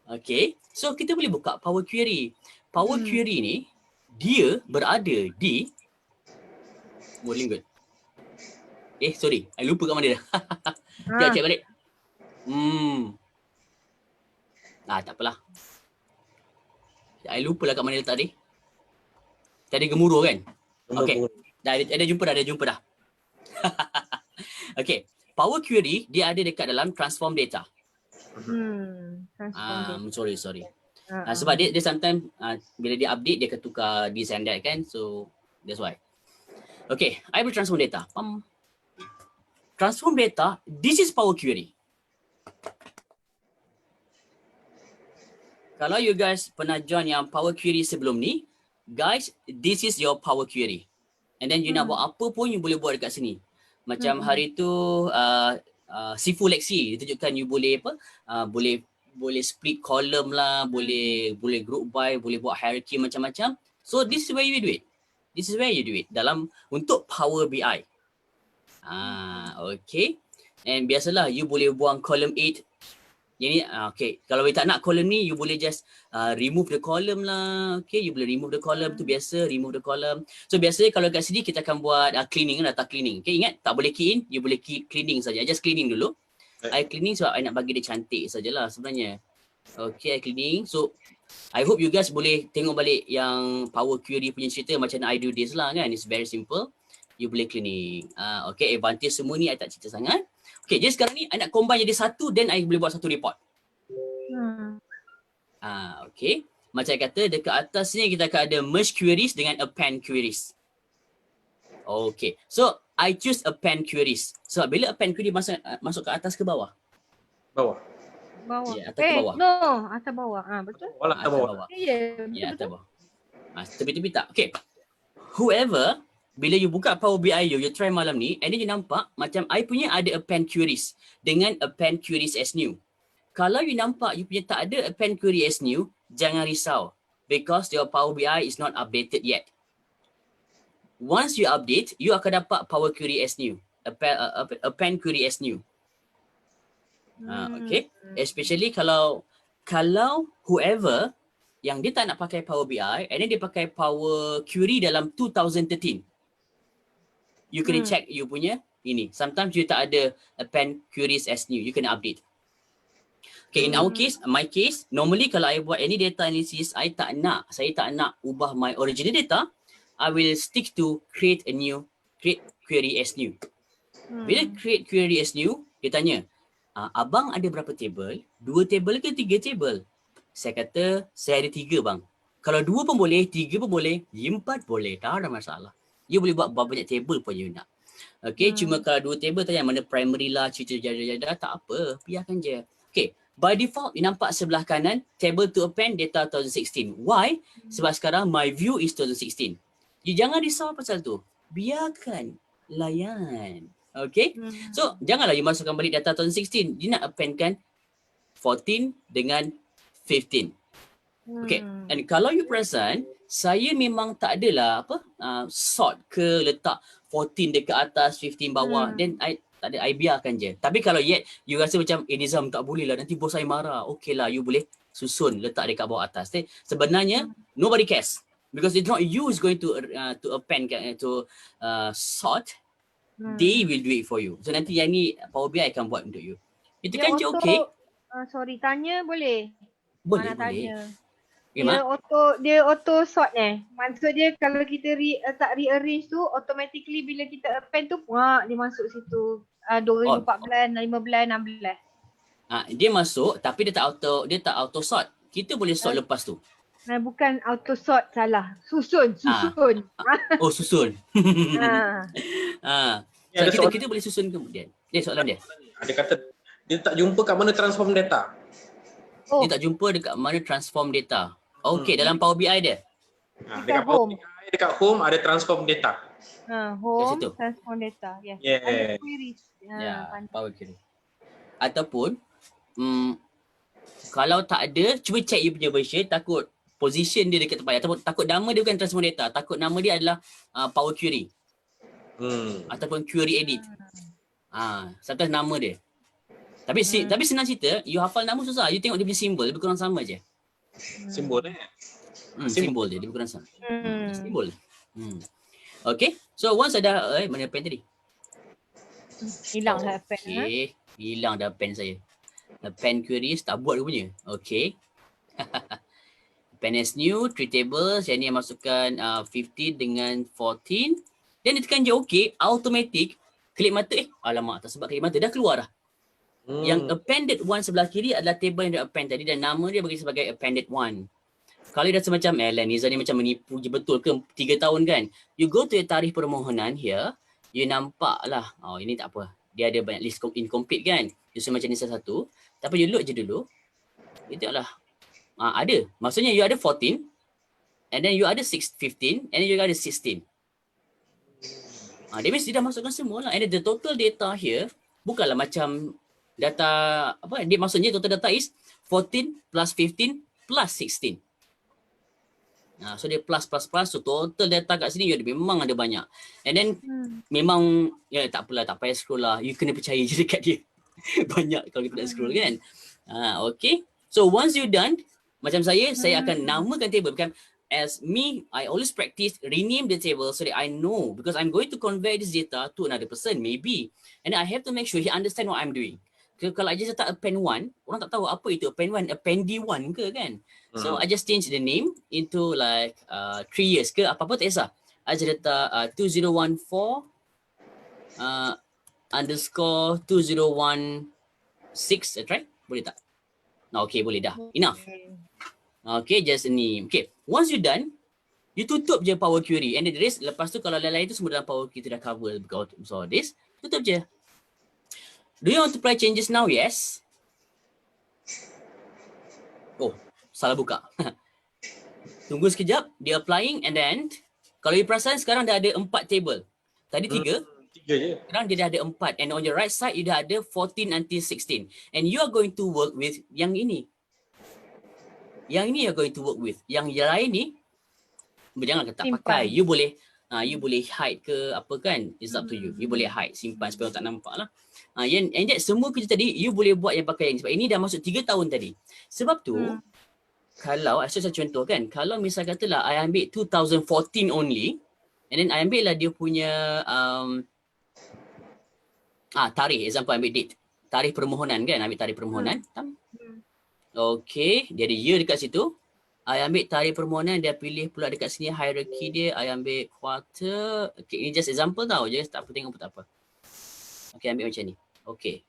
Okay, so kita boleh buka Power Query. Power Query ni, dia berada di Molinggot. Sorry, I lupa kat mana dah. Cek balik. Tak apalah. I lupa lah kat mana letak tadi. Tadi gemuruh kan? Okay, dah jumpa dah. Okay, Power Query dia ada dekat dalam transform data. Sorry. Sebab dia sometimes bila dia update dia akan tukar this and that kan, so that's why. Okay, I will transform data. Transform data, this is Power Query. Kalau you guys pernah join yang Power Query sebelum ni, guys, this is your Power Query. And then you nak buat apa pun you boleh buat dekat sini. Macam hari tu Sifu Lexi dia tunjukkan you boleh boleh split column lah, boleh group by, boleh buat hierarchy macam-macam. So this is where you do it. Dalam untuk Power BI. Okay. And biasalah you boleh buang column 8. Yang ni okay, kalau you tak nak column ni, you boleh just remove the column lah. Okay, you boleh remove the column tu biasa, remove the column. So biasanya kalau kat sini kita akan buat cleaning, data cleaning. Okay, ingat tak boleh key in, you boleh key cleaning saja. Just cleaning dulu. I cleaning sebab I nak bagi dia cantik sajalah sebenarnya. Okay, I cleaning. So I hope you guys boleh tengok balik yang Power Query punya cerita macam I do this lah kan. It's very simple. You boleh cleaning. Okay, advantage semua ni I tak cerita sangat. Okay, jadi sekarang ni I nak combine jadi satu, then I boleh buat satu report. Okay. Macam I kata, dekat atas ni kita akan ada merge queries dengan append queries. Okay. So, I choose append queries. So, bila append query masuk ke atas ke bawah? Bawah. Ya, atas ke bawah. No, atas bawah. Betul? Atas bawah. Ya, atas bawah. Tepi-tepi tak? Okay. Whoever, bila you buka Power BI you try malam ni, and then you nampak macam I punya ada append queries dengan append queries as new. Kalau you nampak you punya tak ada append query as new, jangan risau. Because your Power BI is not updated yet. Once you update, you akan dapat Power Query as new. Append query as new. Okay. Especially kalau whoever yang dia tak nak pakai Power BI and then dia pakai Power Query dalam 2013. You kena check you punya ini. Sometimes you tak ada append queries as new. You kena update. Okay, in our case, my case, normally kalau I buat any data analysis, saya tak nak ubah my original data. I will stick to create query as new. Bila create query as new, dia tanya, abang ada berapa table? 2 table ke 3 table? Saya kata, saya ada 3 bang. Kalau 2 pun boleh, 3 pun boleh, 4 boleh. Tak ada masalah. You boleh buat berapa banyak table pun you nak. Okay, cuma kalau 2 table tadi yang mana primary lah, cerita jada-jada, tak apa. Biarkan je. Okay, by default, you nampak sebelah kanan, table to append data 2016. Why? Sebab sekarang my view is 2016. You jangan risau pasal tu. Biarkan. Layan. Okay? So, janganlah you masukkan balik data 2016. You nak appendkan 14 dengan 15. Okay. And kalau you perasan, saya memang tak adalah sort ke letak 14 dekat atas, 15 bawah. Then tak ada, I biarkan je. Tapi kalau yet you rasa macam Nizam tak boleh lah, nanti bos saya marah. Okay lah, you boleh susun letak dekat bawah atas. Sebenarnya nobody cares because it's not you is going to append to sort. They will do it for you. So nanti yang ni Power BI akan buat untuk you. Itu kan je okay. Sorry, tanya boleh? Boleh, Mana boleh. tanya. Memang? Dia auto sort Maksud dia kalau kita tak rearrange tu, automatically bila kita append tu, dia masuk situ. 2014, 15, 16. Dia masuk tapi dia tak auto sort. Kita boleh sort lepas tu. Bukan auto sort, salah. Susun. Oh, susun. So kita boleh susun kemudian. Soalan dia. Dia kata dia tak jumpa kat mana transform data. Dia tak jumpa dekat mana transform data. Okay, dalam Power BI dia. Dekat Power BI, dekat home ada transform data. Home, transform data. Yeah. Ada queries. Power query. Ataupun kalau tak ada, cuba check you punya version, takut position dia dekat tempat, ataupun takut nama dia bukan transform data, takut nama dia adalah Power Query. Ataupun query edit. Sometimes nama dia. Tapi senang cerita, you hafal nama susah. You tengok dia punya simbol, lebih kurang sama je. Simbol simbol dia lebih kurang sama. Simbol. Okay. So once ada mana pen tadi? Hilang dah pen. Okay. Hilang dah pen saya. Pen queries tak buat rupanya. Okay. Pen as new, 3 tables. Yang ni yang masukkan 15 dengan 14. Dan dia tekan je okay. Automatic. Klik mata alamak tak sebab klik mata dah keluar dah. Yang appended one sebelah kiri adalah table yang dia append tadi dan nama dia bagi sebagai appended one. Kalau dia rasa macam Nizam ni macam menipu je betul ke 3 tahun kan. You go to tarikh permohonan here. You nampak lah. Ini tak apa. Dia ada banyak list incomplete kan. Justru macam ni salah satu. Tapi you load je dulu. You tengoklah. Ada. Maksudnya you ada 14. And then you ada 15. And then you ada 16. Dia means dia dah masukkan semua lah. And then the total data here. Bukanlah macam data. Dia maksudnya total data is 14 plus 15 plus 16. So dia plus. So total data kat sini memang ada banyak. And then memang tak apalah, tak payah scroll lah. You kena percaya je dekat dia. Banyak kalau kita nak scroll kan. Okay. So once you done, macam saya akan namakan table. Bukan as me, I always practice rename the table so that I know. Because I'm going to convey this data to another person maybe. And then I have to make sure he understand what I'm doing. Kalau I just letak append 1, orang tak tahu apa itu append 1, appendi 1 ke kan. So I just change the name into like 3 years ke apa-apa tak kisah. I just letak 2014 underscore 2016. Try? Boleh tak? Okay, boleh dah. Enough. Okay, just ni. Okay, once you done, you tutup je Power Query. And the rest, lepas tu kalau lain-lain tu semua dalam Power Query dah cover. So this, tutup je. Do you want to apply changes now? Yes. Oh, salah buka. Tunggu sekejap, dia applying and then kalau you perasan sekarang dah ada 4 table. Tadi 3. 3 je. Sekarang dia dah ada 4 and on your right side you dah ada 14 until 16. And you are going to work with yang ini. Yang ini you are going to work with. Yang lain ni jangan kata pakai. You boleh hide ke apa kan. It's up to you. You boleh hide, simpan supaya orang tak nampak lah. And that semua kerja tadi you boleh buat yang pakai yang ni. Sebab ini dah masuk 3 tahun tadi. Sebab tu kalau saya contoh kan, kalau misal katalah I ambil 2014 only and then I ambil lah dia punya tarikh, example ambil date, tarikh permohonan kan, ambil tarikh permohonan. Okay, dia ada year dekat situ. I ambil tarikh permohonan, dia pilih pula dekat sini hierarchy dia, I ambil quarter. Okay, ini just example tau, just tak apa tengok pun tak apa. Okay, ambil macam ni. Okay.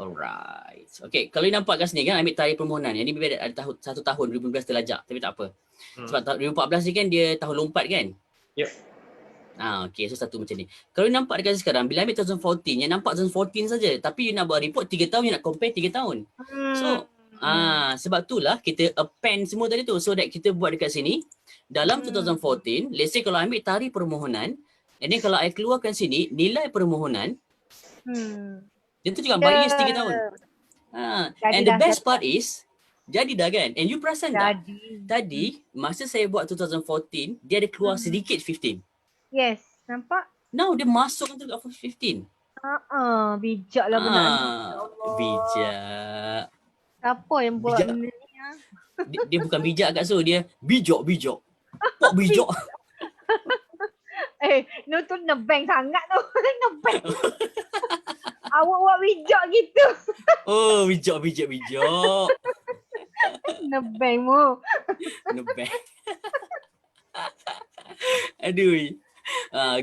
Alright. Okay, kalau you nampak kat sini kan ambil tarikh permohonan. Yang ni maybe ada tahun 1 tahun 2015 terlajak tapi tak apa. Sebab 2014 ni kan dia tahun lompat kan. Yep. Okay, so satu macam ni. Kalau you nampak dekat sekarang, bila ambil 2014, yang nampak 2014 saja. Tapi you nak buat report 3 tahun, you nak compare 3 tahun. So, sebab itulah kita append semua tadi tu. So that kita buat dekat sini, dalam 2014, let's say kalau ambil tarikh permohonan, and then kalau I keluarkan sini, nilai permohonan, dia tu juga bias 3 tahun. And the best part is, jadi dah kan? And you perasan tak? Tadi, masa saya buat 2014, dia ada keluar sedikit 15. Yes, nampak? Now dia masuk untuk 15. Bijak lah benda ni. Bijak. Siapa yang buat Bijak. benda ni? Dia bukan bijak kat so, dia bijak. Pok bijak. No tu nebeng sangat tu. Nebeng. Awak buat bijak gitu. Oh, bijak. Nebeng mu. Nebeng. Aduh.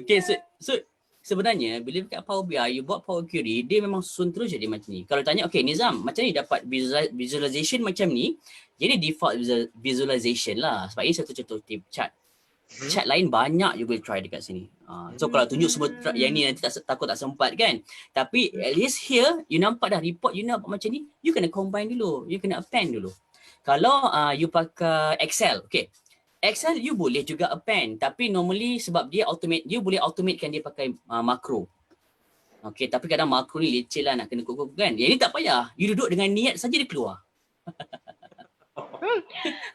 Okay, so sebenarnya bila dekat Power BI, you buat Power Query, dia memang susun terus jadi macam ni. Kalau tanya, okay Nizam, macam ni dapat visualization macam ni, jadi default visualization lah. Sebab ini satu contoh tip chart. Chart lain banyak you boleh try dekat sini. So kalau tunjuk semua yang ni nanti takut tak sempat kan. Tapi at least here, you nampak dah report you nak buat macam ni, you kena combine dulu. You kena append dulu. Kalau you pakai Excel, okay. Excel you boleh juga append, tapi normally sebab dia you boleh automatekan dia pakai makro. Okay, tapi kadang makro ni leceh lah nak kena kod kan. Yang ni tak payah. You duduk dengan niat saja dia keluar.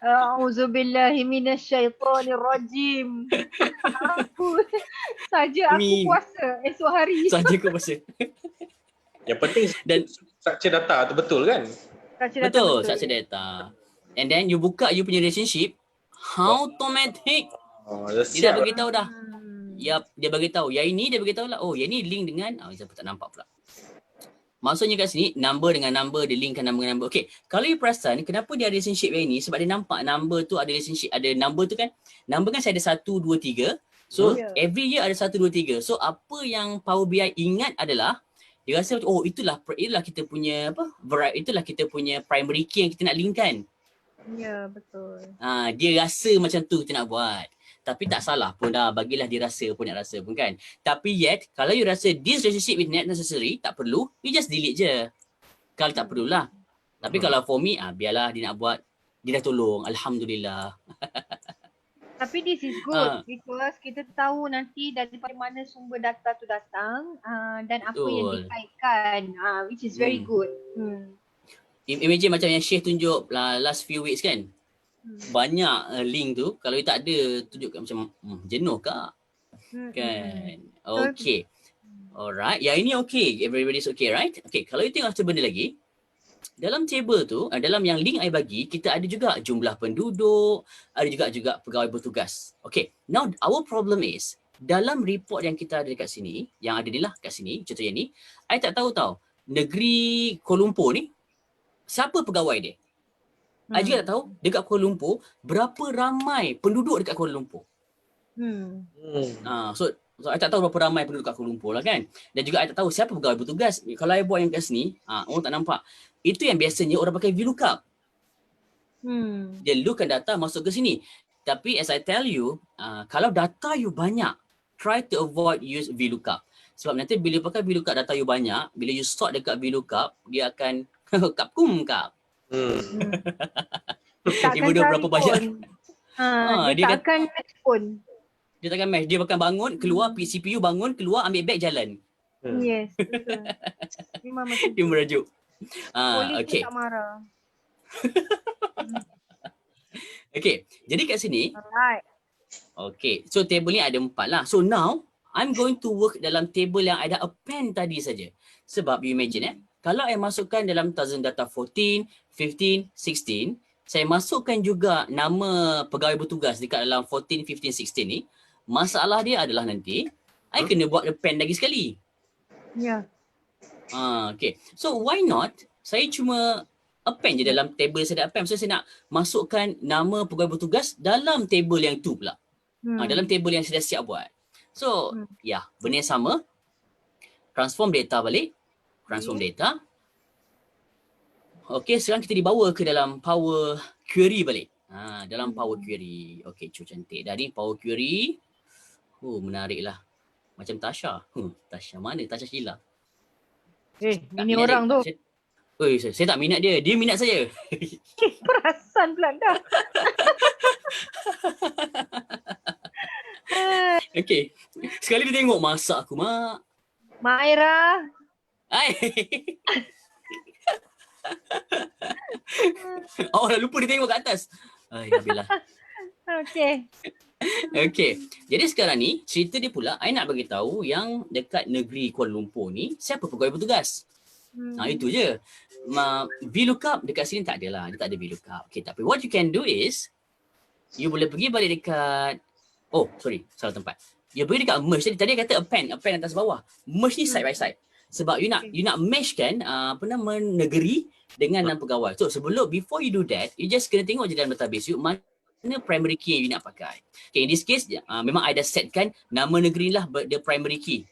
A'udzubillahi minasyaitonirrajim. Saja aku puasa esok hari. Saja aku puasa. Yang penting dan structure data tu betul kan? Betul, structure data. And then you buka you punya relationship, automatic. Dia dah beritahu dah. Yap, dia beritahu. Yang ini dia beritahu lah. Oh, yang ini link dengan, siapa tak nampak pula. Maksudnya kat sini, number dengan number, dia linkkan number dengan number. Okay, kalau you perasan, kenapa dia ada relationship yang ini? Sebab dia nampak number tu ada relationship, ada number tu kan. Number kan saya ada 1, 2, 3. So, every year ada 1, 2, 3. So, apa yang Power BI ingat adalah, dia rasa, oh itulah kita punya, itulah kita punya primary key yang kita nak linkkan. Ya, betul. Dia rasa macam tu kita nak buat. Tapi tak salah pun dah, bagilah dia rasa pun nak rasa pun kan. Tapi yet, kalau you rasa this relationship is not necessary, tak perlu, you just delete je. Kalau tak perlulah. Tapi kalau for me, biarlah dia nak buat, dia dah tolong, Alhamdulillah. Tapi this is good because kita tahu nanti daripada mana sumber data tu datang dan apa yang dikaitkan, which is very good. Imagine macam yang Syekh tunjuk last few weeks kan. Banyak link tu, kalau you tak ada tunjukkan macam jenuh kak. Kan. Okay. Alright. Yang ini okay. Everybody's okay, right? Okay. Kalau you tengok satu benda lagi, dalam table tu, dalam yang link I bagi, kita ada juga jumlah penduduk, ada juga pegawai bertugas. Okay. Now, our problem is, dalam report yang kita ada dekat sini, yang ada ni lah kat sini, contohnya ni, I tak tahu tau, negeri Kuala Lumpur ni, siapa pegawai dia? I juga tak tahu dekat Kuala Lumpur berapa ramai penduduk dekat Kuala Lumpur. So I tak tahu berapa ramai penduduk kat Kuala Lumpur lah kan. Dan juga I tak tahu siapa pegawai bertugas. Kalau I buat yang kat sini, orang tak nampak. Itu yang biasanya orang pakai VLOOKUP. Dia lookkan data masuk ke sini. Tapi as I tell you, kalau data you banyak, try to avoid use VLOOKUP. Sebab nanti bila pakai VLOOKUP data you banyak, bila you sort dekat VLOOKUP, dia akan kap. Ibu dah berapa banyak. Dia tak akan respon. Dia takkan match. Dia akan bangun, keluar CPU bangun, keluar ambil beg jalan. Yes, betul. Memang macam dia merajuk. Polis tak marah. Okay, jadi kat sini. Alright. Okay, so table ni ada 4 lah. So now, I'm going to work dalam table yang ada append tadi saja. Sebab you imagine kalau I masukkan dalam thousand data 14, 15, 16, saya masukkan juga nama pegawai bertugas dekat dalam 14, 15, 16 ni. Masalah dia adalah nanti, I kena buat append lagi sekali. Ya. Okay. So why not, saya cuma append je dalam table saya ada append. So saya nak masukkan nama pegawai bertugas dalam table yang tu pula. Dalam table yang saya dah siap buat. So, benda yang sama. Transform data balik. Transform data. Okey, sekarang kita dibawa ke dalam power query balik. Dalam power query. Okey, cantik. Dah ni power query. Menariklah. Macam Tasha. Tasha mana? Tasha Sheila. Tak Ini minat orang tu. Saya tak minat dia. Dia minat saya. Perasan pula dah. Okey. Sekali dia tengok masak aku, Mak. Mak Aira. Hai. Dah lupa dia tengok kat atas. Alhamdulillah. Okey. Okey. Jadi sekarang ni, cerita dia pula, I nak bagi tahu yang dekat negeri Kuala Lumpur ni, siapa pegawai bertugas? Itu je. VLOOKUP dekat sini tak ada lah. Dia tak ada VLOOKUP. Okay, tapi what you can do is, you boleh pergi balik dekat, salah tempat. You pergi dekat merge. Tadi kata append atas bawah. Merge ni side by side. Sebab you nak mesh kan, negeri dengan nama pegawai. So before you do that, you just kena tengok je dalam database you, mana primary key yang you nak pakai. Okay, in this case, memang I dah setkan nama negeri lah the primary key.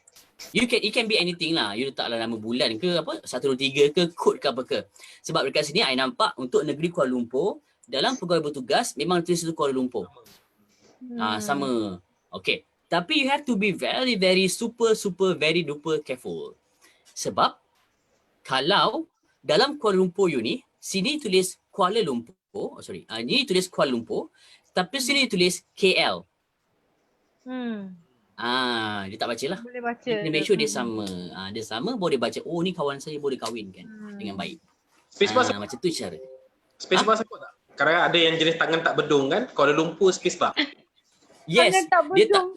It can be anything lah. You letaklah nama bulan ke apa, 123 ke, kod ke apa ke. Sebab dekat sini I nampak untuk negeri Kuala Lumpur, dalam pegawai bertugas memang tulis itu Kuala Lumpur. Sama. Okay. Tapi you have to be very, very super, very duper careful. Sebab kalau dalam Kuala Lumpur you ni, sini tulis Kuala Lumpur, ni tulis Kuala Lumpur, tapi sini tulis KL. Dia tak baca lah. Boleh baca. Dia make sure dia sama. Dia sama, boleh baca. Oh, ni kawan saya, boleh kahwinkan dengan baik. Spacebar macam tu cara. Spacebar support tak? Kadang ada yang jenis tangan tak bedung kan? Kuala Lumpur spacebar. Yes. Tangan tak bedung.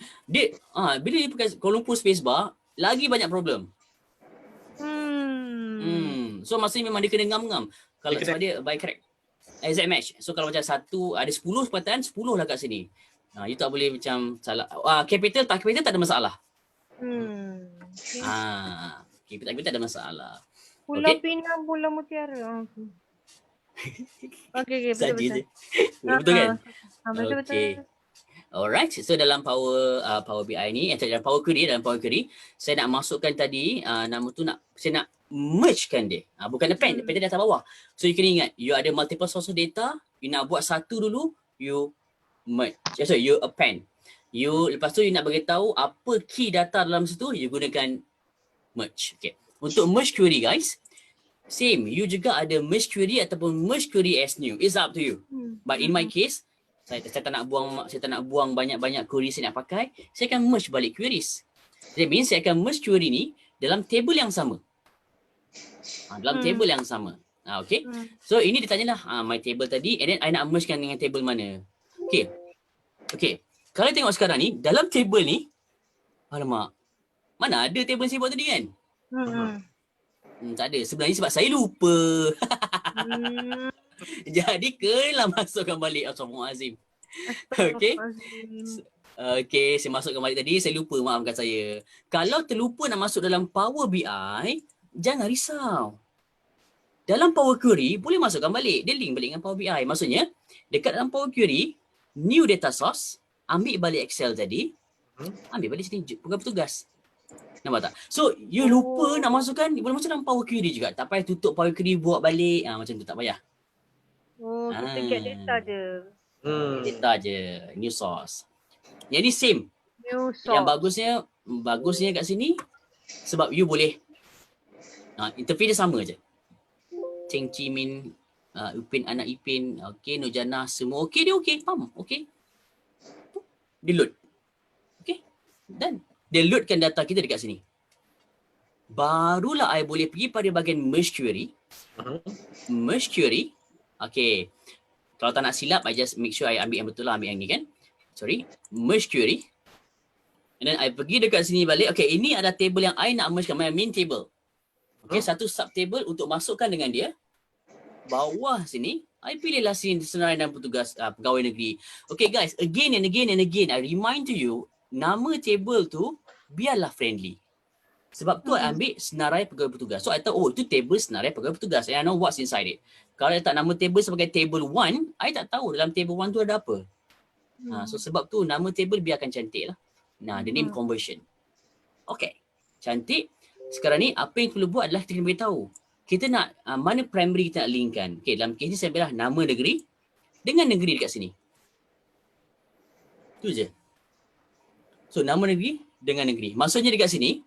Bila dia pakai Kuala Lumpur spacebar, lagi banyak problem. So maksudnya memang dia kena ngam-ngam. Kalau sebab dia by correct. Exact match. So kalau macam satu, ada 10 sepatan, 10 lah kat sini. You tak boleh macam salah. Capital tak ada masalah. Capital tak ada masalah. Pulau Pinang, Pulau Mutiara. Okey, betul-betul. Betul kan? Betul-betul. Alright, so dalam Power BI ni, dalam Power Query, saya nak masukkan tadi, nama tu saya nak mergekan dia. Bukan append dia atas bawah. So you kena ingat, you ada multiple source of data, you nak buat satu dulu, you merge. You append. Lepas tu you nak bagi tahu apa key data dalam situ, you gunakan merge. Okay. Untuk merge query guys, same, you juga ada merge query ataupun merge query as new. It's up to you. But in my case, saya tak nak buang banyak-banyak query saya nak pakai, saya akan merge balik queries. That means saya akan merge query ni dalam table yang sama. Table yang sama. Okay. So ini dia tanyalah my table tadi, and then I nak mergekan dengan table mana. Okay. Kalau tengok sekarang ni, dalam table ni, alamak, mana ada table saya buat tadi kan? Tak ada. Sebenarnya sebab saya lupa. Jadi kenalah masukkan balik. Astagfirullahalazim. Okay, saya masukkan balik tadi. Saya lupa, maafkan saya. Kalau terlupa nak masuk dalam Power BI, jangan risau. Dalam Power Query, boleh masukkan balik. Dia link balik dengan Power BI. Maksudnya, dekat dalam Power Query, new data source, ambil balik Excel tadi, ambil balik sini, pegawai bertugas. Nampak tak? So, you lupa nak masukkan, boleh masuk dalam Power Query juga. Tak payah tutup Power Query, buat balik. Macam tu, tak payah. Kita get data je. Data je, new source. Yang ni same. New source. Yang bagusnya kat sini, sebab you boleh, interface dia sama je. Cheng Chimin, Upin, anak Ipin, okay, Nurjana, semua okay, dia okay, faham, okay. Dia load. Okay, done. Dia loadkan data kita dekat sini. Barulah I boleh pergi pada bahagian merge query. Merge query. Okay. Kalau tak nak silap, I just make sure I ambil yang betul lah, ambil yang ni kan. Merge query. And then I pergi dekat sini balik. Okay, ini ada table yang I nak mergekan, my main table. Okay, satu sub table untuk masukkan dengan dia. Bawah sini, I pilihlah senarai dan petugas pegawai negeri. Okay guys, again and again, I remind to you, nama table tu biarlah friendly. Sebab tu I ambil senarai pegawai bertugas. So I tahu, itu table senarai pegawai bertugas. And I know what's inside it. Kalau I letak nama table sebagai table 1, I tak tahu dalam table 1 tu ada apa. So sebab tu nama table biarkan cantik lah. The name conversion. Okay, cantik. Sekarang ni apa yang perlu buat adalah kita kena beritahu kita nak mana primary kita nak linkkan. Okay, dalam kes ni saya ambil nama negeri dengan negeri dekat sini. Tu je. So nama negeri dengan negeri. Maksudnya dekat sini,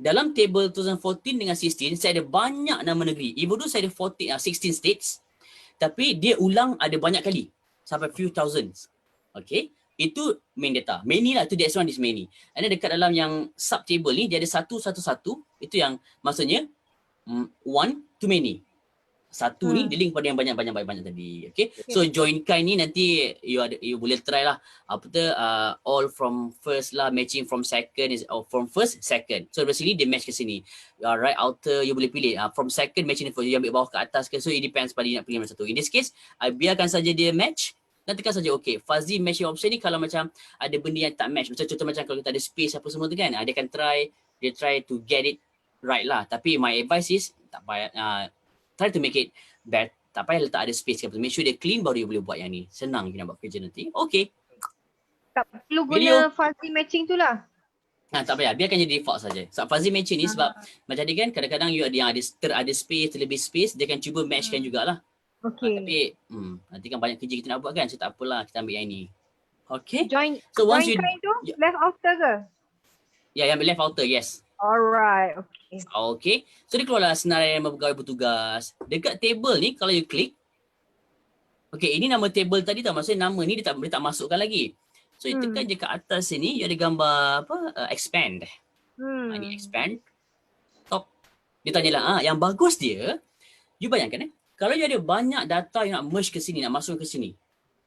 dalam table 2014 dengan 16, saya ada banyak nama negeri. Even though saya ada 16 states, tapi dia ulang ada banyak kali. Sampai few thousands. Okay. Itu main data. Many lah, tu the S1 is many. And then dekat dalam yang sub table ni, dia ada 111. Itu yang maksudnya one to many. Satu ni dia link pada yang banyak tadi. Okay. So join kind ni nanti you boleh try lah. Apa tu all from first lah, matching from second is from first second. So dari sini dia match ke sini. Right outer you boleh pilih from second matching first. You ambil bawah ke atas ke. So it depends pada you nak pilih mana satu. In this case, I biarkan saja dia match. Dan tekan saja okay. Fuzzy matching option ni kalau macam ada benda yang tak match. Macam contoh macam kalau kita ada space apa semua tu kan. Dia akan try to get it right lah. Tapi my advice is tak payah try to make it bad. Tak payah letak ada space ke apa. Make sure dia clean baru you boleh buat yang ni. Senang you nak buat kerja nanti. Okay. Tak perlu guna fuzzy matching tu lah. Tak payah. Biarkan jadi default saja. So fuzzy matching ni sebab macam tadi kan kadang-kadang you ada yang ada space, terlebih space, dia akan cuba matchkan jugalah. Okay. Tapi nanti kan banyak kerja kita nak buat kan. So tak apalah kita ambil yang ni. Okay. Join you kind tu left outer ke? Ya, yang left outer, yes. Alright, okay. Okay. So dia keluarlah senarai nama pegawai bertugas. Dekat table ni kalau you klik. Okay, ini nama table tadi tau. Maksudnya nama ni dia tak masukkan lagi. So you tekan je kat atas sini, you ada gambar expand. Ni expand. Top. Dia tanyalah, yang bagus dia, you bayangkan kalau you ada banyak data yang nak merge ke sini, nak masuk ke sini,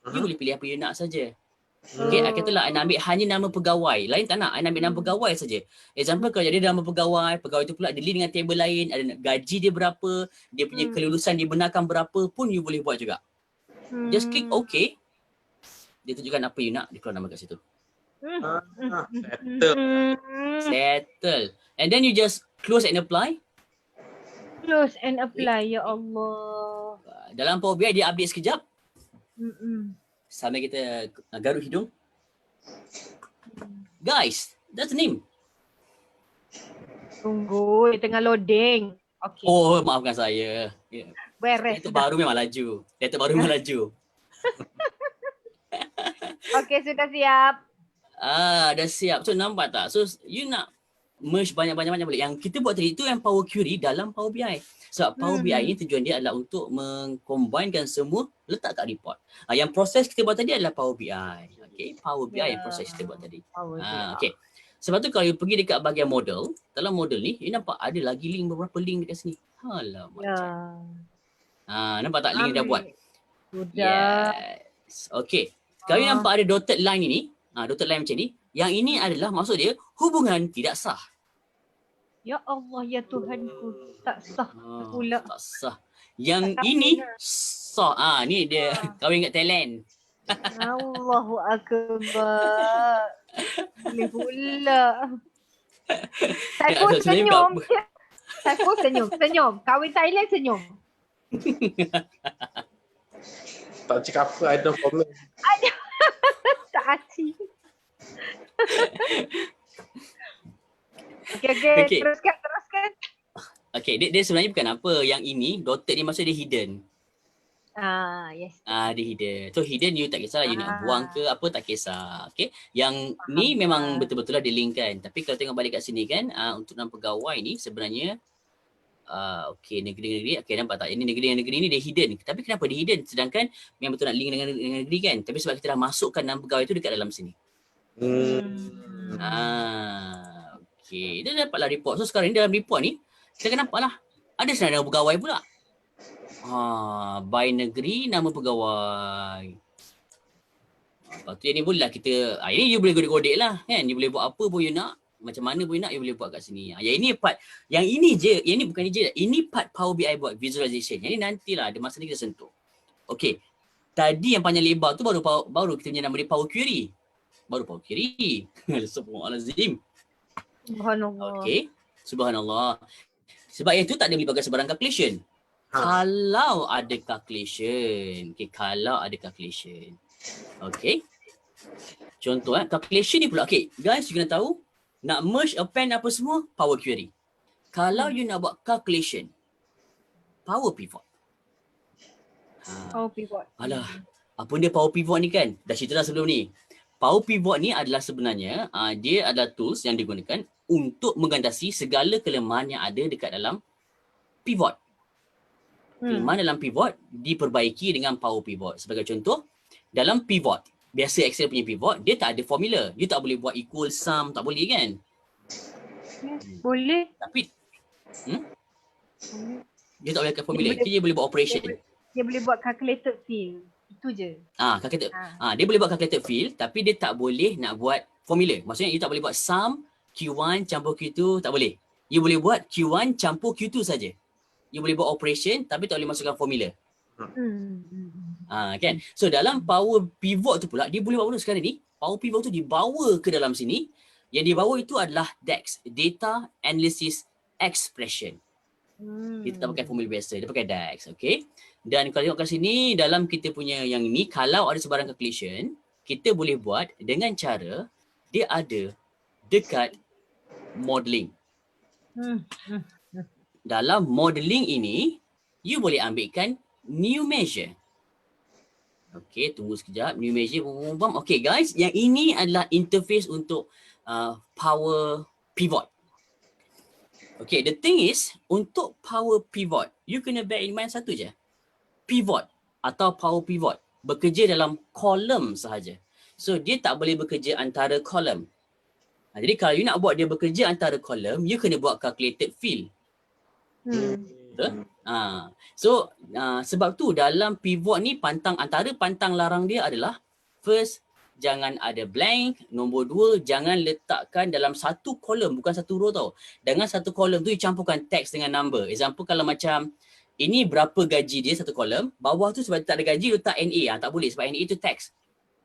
you boleh pilih apa you nak saja. Okay, katalah I nak ambil hanya nama pegawai. Lain tak nak, I nak ambil nama pegawai saja. Example kalau ada nama pegawai itu pula delete dengan table lain, ada gaji dia berapa, dia punya kelulusan dibenarkan berapa pun you boleh buat juga. Just click OK. Dia tunjukkan apa you nak, dia keluar nama kat situ. Settle. And then you just close and apply. Close and apply, ya Allah. Dalam Power BI dia update sekejap. Sambil kita garuk hidung. Guys, that's the name. Tunggu, dia tengah loading. Okay. Oh, maafkan saya. Yeah. Beres. Data baru memang laju. Okay, sudah siap. Dah siap. So nampak tak? So you nak merge banyak-banyak boleh. Yang kita buat tadi itu yang Power Query dalam Power BI. Sebab Power BI ni tujuan dia adalah untuk mengcombine semua letak kat report. Yang proses kita buat tadi adalah Power BI. Okay, Power BI yang proses kita buat tadi. Okay. Sebab tu kalau you pergi dekat bahagian model, dalam model ni, you nampak ada lagi link, beberapa link dekat sini. Alamak. Nampak tak link dah buat? Yes. Okay. Kalau you nampak ada dotted line ini, dotted line macam ni, yang ini adalah maksud dia hubungan tidak sah. Ya Allah, ya Tuhanku, tak sah pula. Tak sah. Yang ini sah. Ni dia kahwin kat Thailand. Allahu Akbar. Boleh pula. Saiful senyum. Saiful senyum. Kahwin Thailand senyum. Tak cakap apa, I don't problem. Tak aci. Okay. Teruskan. Okay, dia sebenarnya bukan apa. Yang ini, dotted ni maksud dia hidden. Yes. Dia hidden. So hidden you tak kisah you nak buang ke apa tak kisah. Okay. Yang ni memang betul-betul lah dilink-kan. Tapi kalau tengok balik kat sini kan, untuk nama pegawai ni sebenarnya okay, negeri-negeri. Okay, nampak tak? Ini negeri-negeri ni dia hidden. Tapi kenapa dia hidden? Sedangkan memang betul nak link dengan negeri kan. Tapi sebab kita dah masukkan nama pegawai tu dekat dalam sini. Okay. Dia dapatlah report. So sekarang ni dalam report ni, kita akan nampak lah. Ada sebenarnya nama pegawai pula. By negeri, nama pegawai. Lepas tu yang ni boleh lah kita, ini you boleh godek-godek lah kan. You boleh buat apa pun you nak. Macam mana pun you nak, you boleh buat kat sini. Yang ini part, yang ini je, yang ni bukan ni je. Ini part Power BI buat, visualization. Yang ni nantilah, ada masa ni kita sentuh. Okay. Tadi yang panjang lebar tu baru kita punya nama dia Power Query. Baru Power Query. Subhanallah. Subhanallah. Okay. Subhanallah. Sebab yang tu tak ada boleh bagi sebarang calculation. Kalau ada calculation. Okay, kalau ada calculation. Okay. Contoh calculation ni pula. Okay, guys, you kena tahu. Nak merge, append apa semua, Power Query. Kalau you nak buat calculation, power pivot. Oh, pivot. Alah, apa dia power pivot ni kan? Dah cerita dah sebelum ni. Power pivot ni adalah sebenarnya dia adalah tools yang digunakan untuk mengatasi segala kelemahan yang ada dekat dalam pivot. Kelemahan dalam pivot diperbaiki dengan power pivot. Sebagai contoh, dalam pivot, biasa Excel punya pivot, dia tak ada formula. Dia tak boleh buat equal sum, tak boleh kan? Boleh. Tapi Boleh. dia tak boleh pakai formula. Dia boleh buat operation. Dia boleh buat calculated field. Itu je. Dia boleh buat calculated field tapi dia tak boleh nak buat formula. Maksudnya dia tak boleh buat sum Q1 campur Q2, tak boleh. Dia boleh buat Q1 campur Q2 saja. Dia boleh buat operation tapi tak boleh masukkan formula. Kan? So dalam power pivot tu pula dia boleh buat apa sekarang ni? Power pivot tu dibawa ke dalam sini. Yang dibawa itu adalah DAX, Data Analysis Expression. Kita tak pakai formula biasa, dia pakai DAX, okay? Dan kalau tengok kat sini, dalam kita punya yang ini, kalau ada sebarang calculation, kita boleh buat dengan cara dia ada dekat modeling. Dalam modeling ini, you boleh ambilkan new measure. Okay, tunggu sekejap. New measure. Okay guys, yang ini adalah interface untuk power pivot. Okay, the thing is, untuk power pivot, you kena bear in mind satu je. Pivot atau power pivot bekerja dalam kolom sahaja. So, dia tak boleh bekerja antara kolom. Jadi, kalau you nak buat dia bekerja antara kolom, you kena buat calculated field. Betul? Sebab tu dalam pivot ni antara pantang larang dia adalah first, jangan ada blank. Nombor 2, jangan letakkan dalam satu kolom, bukan satu row tau. Dengan satu kolom tu, you campurkan teks dengan number. Example kalau macam, ini berapa gaji dia satu kolom, bawah tu sebab tak ada gaji, letak NA. Tak boleh sebab NA tu teks.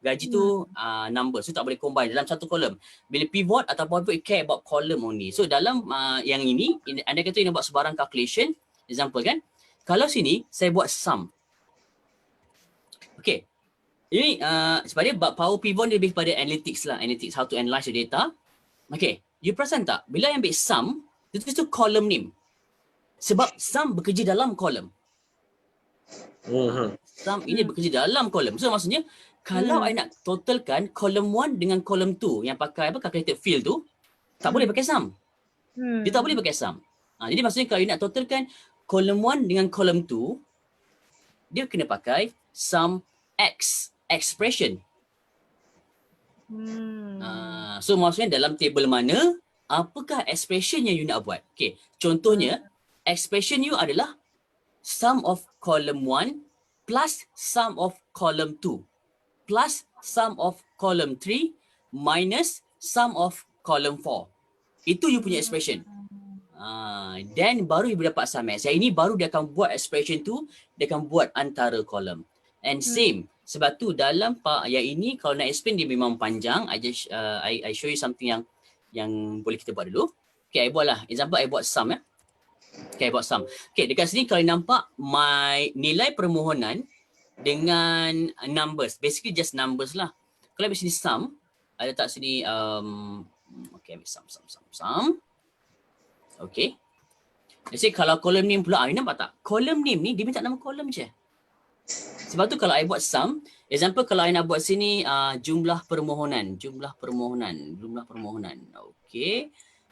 Gaji tu number, so tak boleh combine dalam satu kolom. Bila pivot atau power pivot, care about column only. So dalam yang ini, anda kata you nak buat sebarang calculation, example kan, kalau sini, saya buat sum. Okay. Ini sebab dia power pivot dia lebih pada analytics lah. Analytics, how to analyze the data. Okay, you perasan tak? Bila ambil sum, dia tulis tu column name. Sebab sum bekerja dalam kolom. Sum ini bekerja dalam kolom. So maksudnya, kalau I nak totalkan kolom 1 dengan kolom 2 yang pakai calculated field tu, tak boleh pakai sum. Dia tak boleh pakai sum. Jadi maksudnya kalau you nak totalkan kolom 1 dengan kolom 2, dia kena pakai sum X expression. So maksudnya dalam table mana, apakah expression yang you nak buat? Okay, contohnya, expression you adalah sum of column 1 plus sum of column 2 plus sum of column 3 minus sum of column 4. Itu you punya expression. Then baru you dapat sum X. Yang ini baru dia akan buat expression tu, dia akan buat antara kolom. And same, sebab tu dalam yang ini kalau nak explain dia memang panjang. I show you something yang boleh kita buat dulu. Okay, I buat lah. Example, I buat sum ya. Okay, I buat sum. Okay, dekat sini kalau nampak my nilai permohonan dengan numbers. Basically just numbers lah. Kalau ambil sini sum, I letak sini okay, ambil sum. Okay. Let's say kalau column name pula, you nampak tak? Column name ni dia minta nama column je. Sebab tu kalau I buat sum, example kalau I nak buat sini jumlah permohonan. Okay.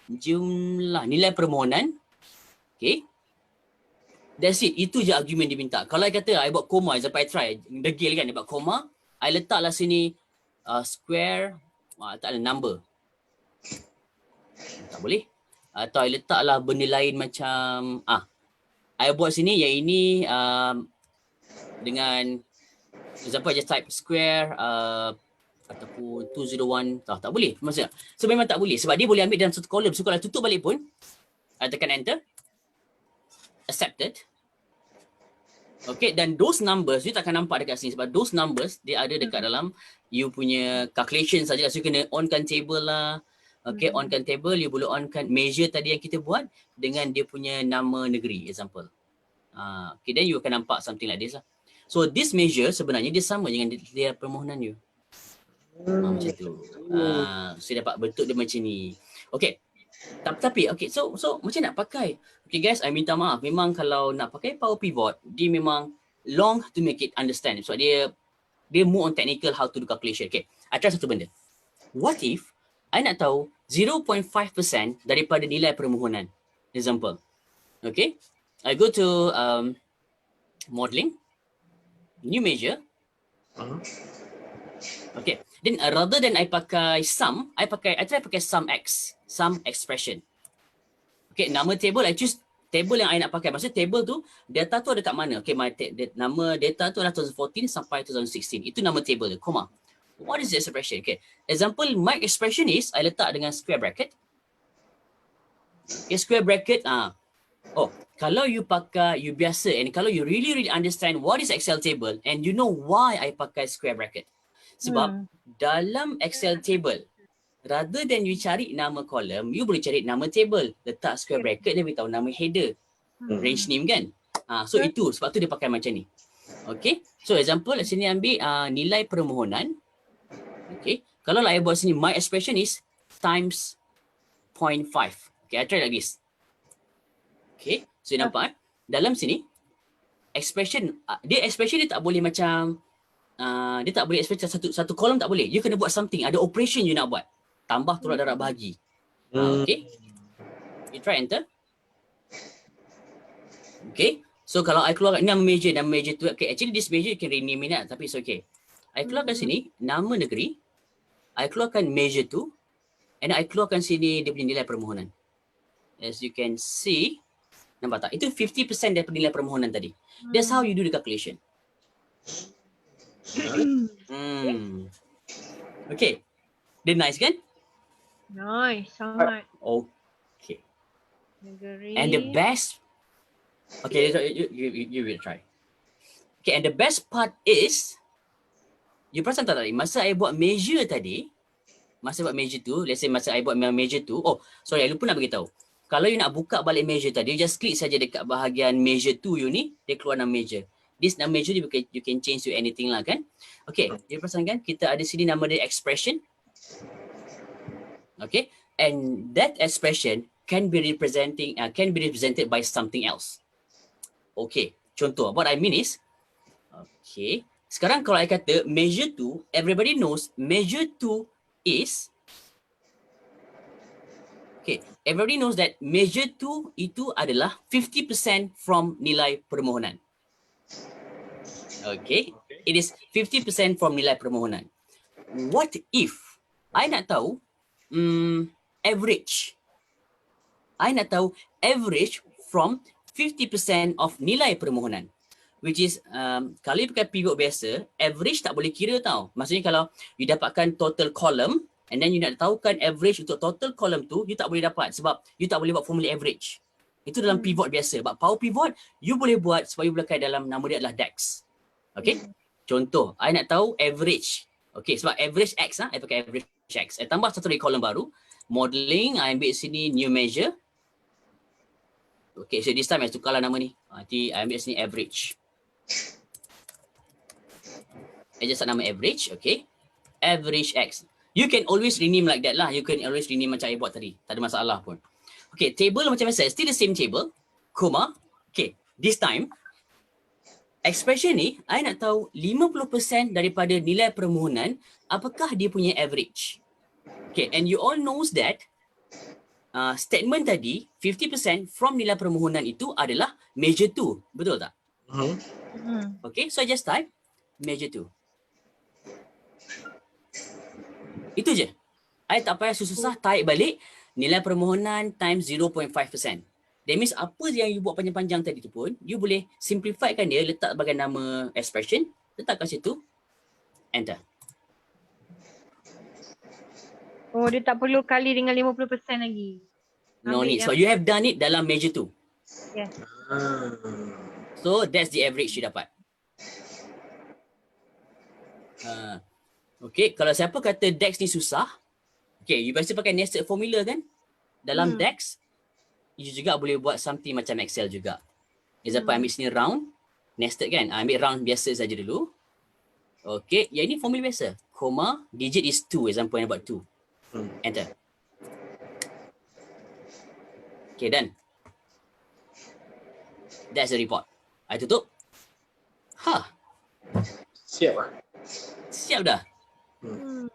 Jumlah nilai permohonan. Okay. That's it. Itu je argument dia minta. Kalau I kata I buat koma, example I try, degil kan, I buat koma, I letaklah sini square, letaklah number. Tak boleh. Atau I letaklah benda lain macam, I buat sini yang ini dengan example I just type square ataupun 201, tak boleh maksudnya. So memang tak boleh sebab dia boleh ambil dalam satu kolom. So kalau tutup balik pun, I tekan enter, accepted. Okay, dan those numbers you takkan nampak dekat sini sebab those numbers dia ada dekat dalam you punya calculation saja. So you kena onkan table lah. Okay, onkan table, you boleh onkan measure tadi yang kita buat dengan dia punya nama negeri, example. Okay, then you akan nampak something like this lah. So this measure sebenarnya dia sama dengan dia permohonan you. Macam tu. So dapat bentuk dia macam ni. Okay. Tapi okay, so macam nak pakai? Okay guys, I minta maaf. Memang kalau nak pakai power pivot, dia memang long to make it understand. So dia more on technical how to do calculation. Okay, I try satu benda. What if I nak tahu 0.5% daripada nilai permohonan? Example. Okay, I go to modeling, new measure. Okay, then rather than I pakai sum, I try pakai sum x, sum expression. Okay, nama table I choose table yang I nak pakai. Maksudnya table tu, data tu ada kat mana? Okay, nama data tu adalah 2014 sampai 2016. Itu nama table tu, comma. What is the expression? Okay, example my expression is, I letak dengan square bracket. Okay, square bracket, oh, kalau you biasa, and kalau you really understand what is Excel table, and you know why I pakai square bracket. Sebab dalam Excel table, rather than you cari nama column, you boleh cari nama table. Letak square bracket, dia beritahu nama header. Range name kan? So itu, sebab tu dia pakai macam ni. Okay, so example, sini ambil nilai permohonan. Okay, kalau I buat sini, my expression is times 0.5. Okay, I try like this. Okay, so you nampak dalam sini, expression dia tak boleh macam, dia tak boleh expression satu kolom tak boleh. You kena buat something, ada operation you nak buat. Tambah tolak darab bahagi. Okay. You try enter. Okay. So kalau I keluarkan nama measure tu, okay, actually this measure you can rename it lah, tapi it's okay. I keluarkan sini, nama negeri. I keluarkan measure tu. And I keluarkan sini dia punya nilai permohonan. As you can see, nampak tak? Itu 50% daripada nilai permohonan tadi. That's how you do the calculation. Okay. Dia nice kan? Nice, sangat. Okay. Negeri. And the best, okay, you will try. Okay, and the best part is, you perasan tak tadi, masa I buat measure tadi, masa buat measure tu, let's say masa I buat measure tu, oh, sorry, I lupa nak beritahu. Kalau you nak buka balik measure tadi, you just click saja dekat bahagian measure tu you ni, dia keluar nama measure. This nama measure you can change to anything lah kan. Okay, you perasan kan, kita ada sini nama dia expression. Okay, and that expression can be represented by something else. Okay, contoh, what I mean is, okay, sekarang kalau I kata measure 2, everybody knows measure 2 is, okay, everybody knows that measure 2 itu adalah 50% from nilai permohonan. Okay, it is 50% from nilai permohonan. What if I nak tahu average? I nak tahu average from 50% of nilai permohonan. Which is, kalau you pakai pivot biasa, average tak boleh kira tau. Maksudnya kalau you dapatkan total column, and then you nak tahukan average untuk total column tu, you tak boleh dapat sebab you tak boleh buat formula average. Itu dalam pivot biasa. But power pivot, you boleh buat sebab you boleh pakai dalam nama dia adalah DAX. Okay? Contoh, I nak tahu average. Okay, sebab average X, I pakai average X. I tambah satu lagi kolom baru. Modeling, I ambil sini new measure. Okay, so this time I tukarlah nama ni. Nanti I ambil sini average. I just nama average, okay. Average X. You can always rename like that lah. You can always rename macam I buat tadi. Tak ada masalah pun. Okay, table macam biasa. Still the same table. Comma. Okay, this time, expression ni, I nak tahu 50% daripada nilai permohonan, apakah dia punya average. Okay, and you all knows that statement tadi, 50% from nilai permohonan itu adalah measure 2. Betul tak? Okay, so I just type measure 2. Itu je. I tak payah susah-susah tarik balik nilai permohonan times 0.5%. That means apa yang you buat panjang-panjang tadi tu pun, you boleh simplifykan dia, letak sebagai nama expression, letak kat situ, enter. Oh, dia tak perlu kali dengan 50% lagi. No need. So you have done it dalam measure 2. Yes. So that's the average you dapat. Okay, kalau siapa kata DAX ni susah, okay, you biasa pakai nested formula kan? Dalam DAX, you juga boleh buat something macam Excel juga. Example, ambil sini round, nested kan? Ambil round biasa saja dulu. Okay, yang ini formula biasa. Comma, digit is 2, example yang buat 2. Enter. Okay, done. That's the report. I tutup. Siap lah. Siap dah. Hmm.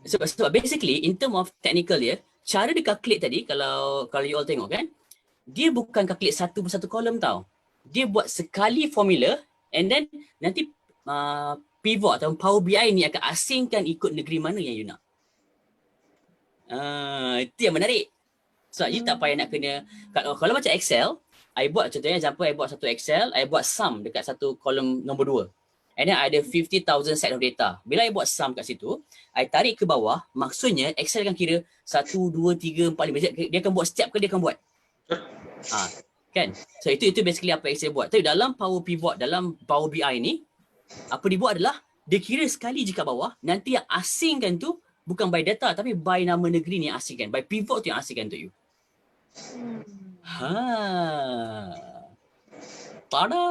Sebab basically in term of technical dia, cara dia calculate tadi, kalau you all tengok kan, dia bukan calculate satu persatu kolom tau. Dia buat sekali formula and then nanti pivot atau Power BI ni akan asingkan ikut negeri mana yang you nak. Itu yang menarik. Sebab you tak payah nak kena, kalau macam Excel, I buat contohnya example, I buat satu Excel, I buat sum dekat satu kolom nombor 2. And then I ada 50,000 set of data. Bila I buat sum kat situ, I tarik ke bawah, maksudnya Excel akan kira 1, 2, 3, 4, 5. Dia akan buat setiap kali dia akan buat. Kan? So itu basically apa Excel buat. Tapi dalam Power Pivot, dalam Power BI ni, apa dia buat adalah, dia kira sekali je kat bawah, nanti yang asingkan tu, bukan by data, tapi by nama negeri ni yang asingkan. By pivot tu yang asingkan untuk you. Tada!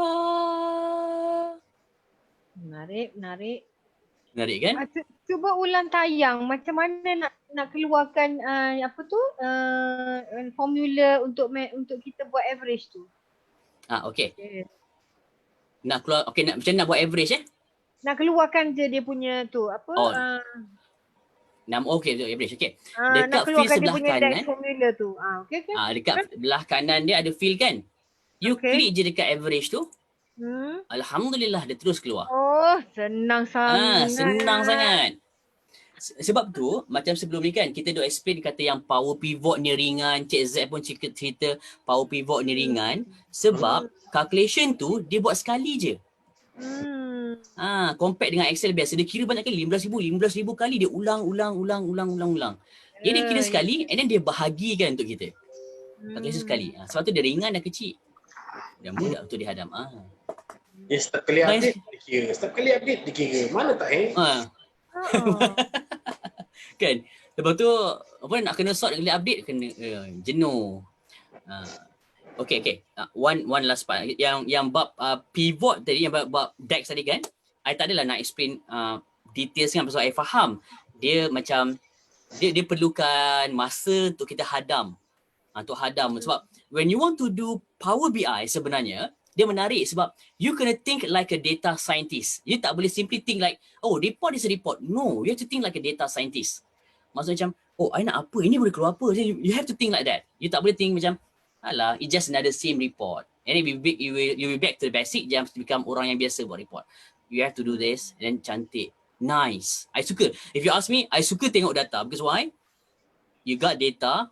Menarik. Menarik kan? Cuba ulang tayang macam mana nak keluarkan formula untuk kita buat average tu. Okay. Nak keluar, macam nak buat average Nak keluarkan je dia punya tu okay, average. Okay. Nak Dekat field keluarkan dia sebelah punya kanan, formula tu. Okay. dekat belah kanan dia ada field kan? You klik je dekat average tu. Alhamdulillah dia terus keluar. Oh, senang sangat. Senang sangat. Sebab tu macam sebelum ni kan kita dah explain kata yang Power Pivot ni ringan, Cik Z pun cerita Power Pivot ni ringan sebab calculation tu dia buat sekali je. Compare dengan Excel biasa dia kira banyak kali, 15,000 kali dia ulang. Dia kira sekali and then dia bahagikan untuk kita. Calculation sekali. Sebab tu dia ringan dan kecil. Dan mudah untuk dihadam. Setiap kali update dia kira. Setiap kali update dia kira. Mana tak kan? Lepas tu nak kena sort kali update kena jenuh. Okay. One last part. Yang bab pivot tadi, yang bab DAX tadi kan, I tak adalah nak explain details kan pasal I faham. Dia macam dia perlukan masa untuk kita hadam. Sebab when you want to do Power BI sebenarnya dia menarik sebab you kena think like a data scientist. You tak boleh simply think like, oh, report is a report. No, you have to think like a data scientist. Maksudnya macam, oh, I nak apa? Ini boleh keluar apa? You have to think like that. You tak boleh think macam, alah, it's just another same report. And then you will back to the basic, jangan become orang yang biasa buat report. You have to do this, and then cantik. Nice. I suka. If you ask me, I suka tengok data. Because why? You got data,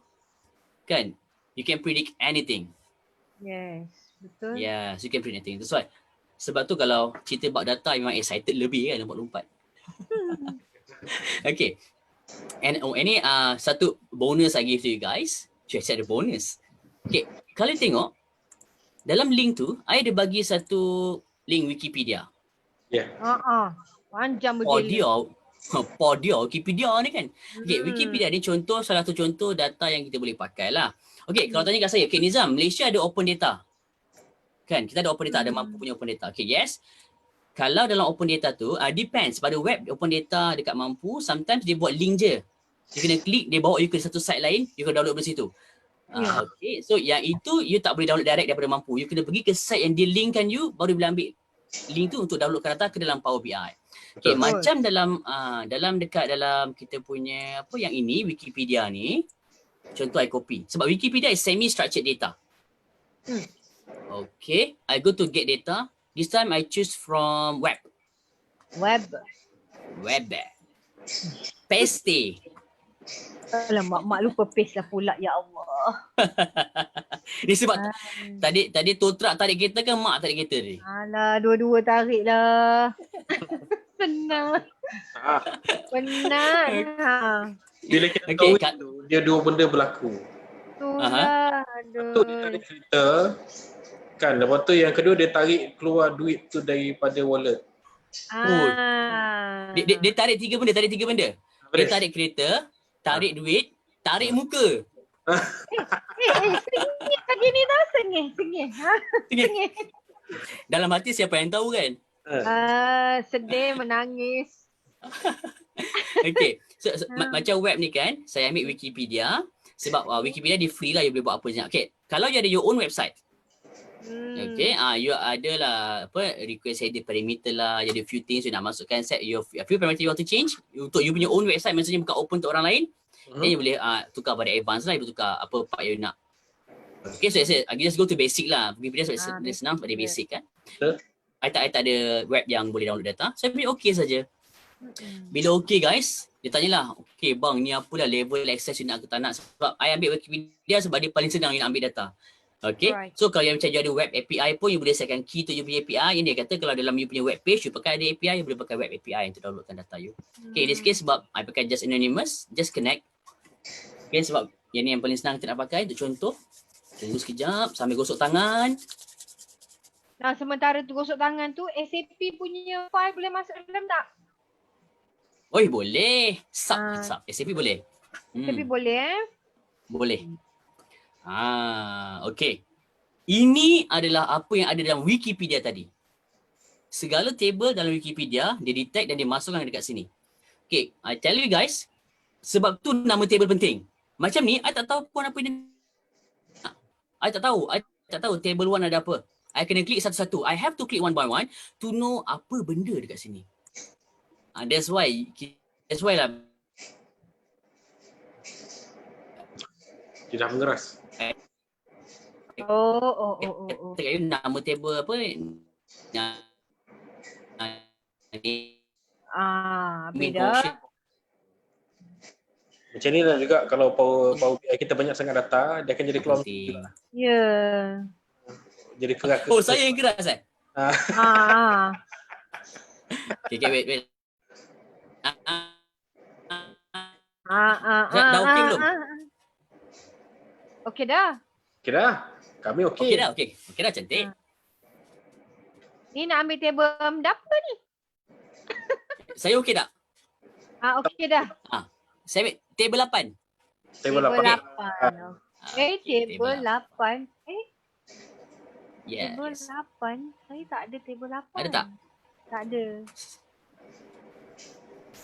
kan? You can predict anything. Yes, betul. Yes, you can predict anything. That's why. Sebab tu kalau cerita about data, memang excited lebih kan, lompat-lompat. Okay. And ini satu bonus I give to you guys. Check the bonus. Okay, kalau tengok, dalam link tu, I ada bagi satu link Wikipedia. Panjang begini. Podia, Wikipedia ni kan. Okay, Wikipedia ni salah satu contoh data yang kita boleh pakai lah. Okay, kalau tanya kat saya, okay Nizam, Malaysia ada open data. Kan, kita ada open data, ada mampu punya open data. Okay, yes. Kalau dalam open data tu, depends pada web open data dekat mampu, sometimes dia buat link je. Dia kena klik, dia bawa you ke satu site lain, you kena download dari situ. Okay, so yang itu you tak boleh download direct daripada mampu. You kena pergi ke site yang dia linkkan you, baru boleh ambil link tu untuk downloadkan data ke dalam Power BI. Okay, macam dalam kita punya apa yang ini, Wikipedia ni, contoh I copy. Sebab Wikipedia is semi-structured data. Okay, I go to get data. This time I choose from web. Paste. Alamak, mak lupa paste lah pula, ya Allah. Ni sebab tadi tow truck tarik kereta kan mak tarik kereta ni? Alah, dua-dua tarik lah. Penat. Bila kita tahu itu, dia dua benda berlaku. Itulah. Satu dia tarik kereta, kan, lepas tu yang kedua dia tarik keluar duit tu daripada wallet. Dia tarik tiga benda. Dia tarik kereta, tarik duit, tarik muka. Sengih lagi ni dah, sengih. Dalam hati siapa yang tahu kan? Sedih, menangis. Okay, so macam web ni kan, saya ambil Wikipedia, Sebab Wikipedia dia free lah, you boleh buat apa je nak. Okay, kalau you ada your own website, okay, you ada lah request header parameter lah, you ada few things you nak masukkan, set your few parameter you want to change untuk you punya own website, maksudnya bukan open untuk orang lain. Then you boleh tukar pada advance lah, you boleh tukar apa part you nak. Okay, so I just go to basic lah. Wikipedia dia senang sebab dia basic kan. I tak ada web yang boleh download data. So, bila okay saja. Bila okay guys, dia tanyalah, okay bang, ni apalah level access you nak ke tak nak. Sebab I ambil Wikipedia sebab dia paling senang you nak ambil data. Okay, so kalau yang macam you ada web API pun, you boleh setkan key tu you punya API. Yang dia kata kalau dalam you punya web page, you pakai ada API, you boleh pakai web API untuk downloadkan data you. Okay, in this case sebab I pakai just anonymous, just connect. Okay, sebab yang ni yang paling senang kita nak pakai. Untuk contoh, tunggu sekejap sambil gosok tangan. Nah, sementara tu gosok tangan tu, SAP punya file boleh masuk dalam tak? Oi, boleh. Sub. SAP boleh. SAP boleh Boleh. Okay. Ini adalah apa yang ada dalam Wikipedia tadi. Segala table dalam Wikipedia, dia detect dan dia masukkan dekat sini. Okay, I tell you guys, sebab tu nama table penting. Macam ni, I tak tahu pun apa dia. I tak tahu table 1 ada apa. I kena klik satu-satu. I have to click one by one to know apa benda dekat sini. That's why lah. Dia dah mengeras. Oh. Nama table apa? Beda. Macam ni lah juga kalau Power BI kita banyak sangat data, dia akan jadi keluar. Ya. Jadi kerak. Oh, saya yang keras eh? Okay, wait. Dah okey belum? Okey dah. Okey dah. Kami okey. Okey dah, cantik. Ni nak ambil table apa ni? Saya okey tak? Okey dah. Saya ambil table 8. Table 8. Table 8. Yes. Table 8. Saya tak ada table 8. Ada tak? Tak ada.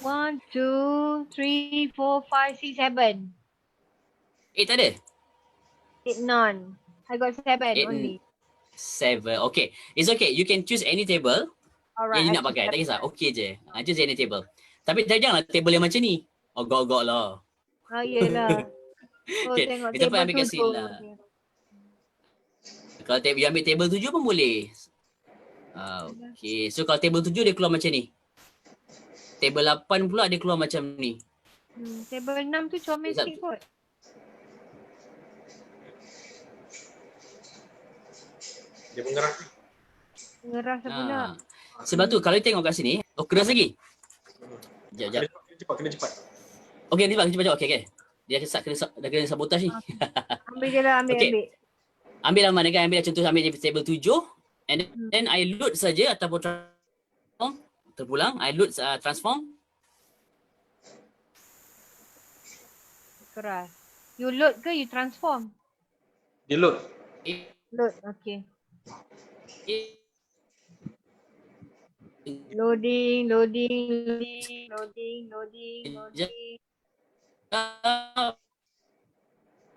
1, 2, 3, 4, 5, 6, 7. Tak ada? 8, none. I got 7 only. 7. Okay. It's okay. You can choose any table yang you nak pakai. Tak kisah. Okay je. Choose any table. Tapi janganlah table yang macam ni. Ogok-ogok lah. Yelah. Okay. Tengok Kita pun table ambil kat sini lah. Kalau you ambil table 7 pun boleh. Okay. So kalau table 7 dia keluar macam ni. Table 8 pula dia keluar macam ni. Table 6 tu comel sikit kot. Dia mengeras ni. Mengeras pula. Sebab tu kalau you tengok kat sini, keras lagi. Sekejap. Kena cepat. Okay, cepat. Okay. Dia kena sabotaj ni. Ambil je lah, ambil. Ambil lah mana kan, ambil contoh ambil table 7 and then I load saja ataupun transform, terpulang, I load transform. Keras. You load ke you transform? Dia load. Load, okay. Loading.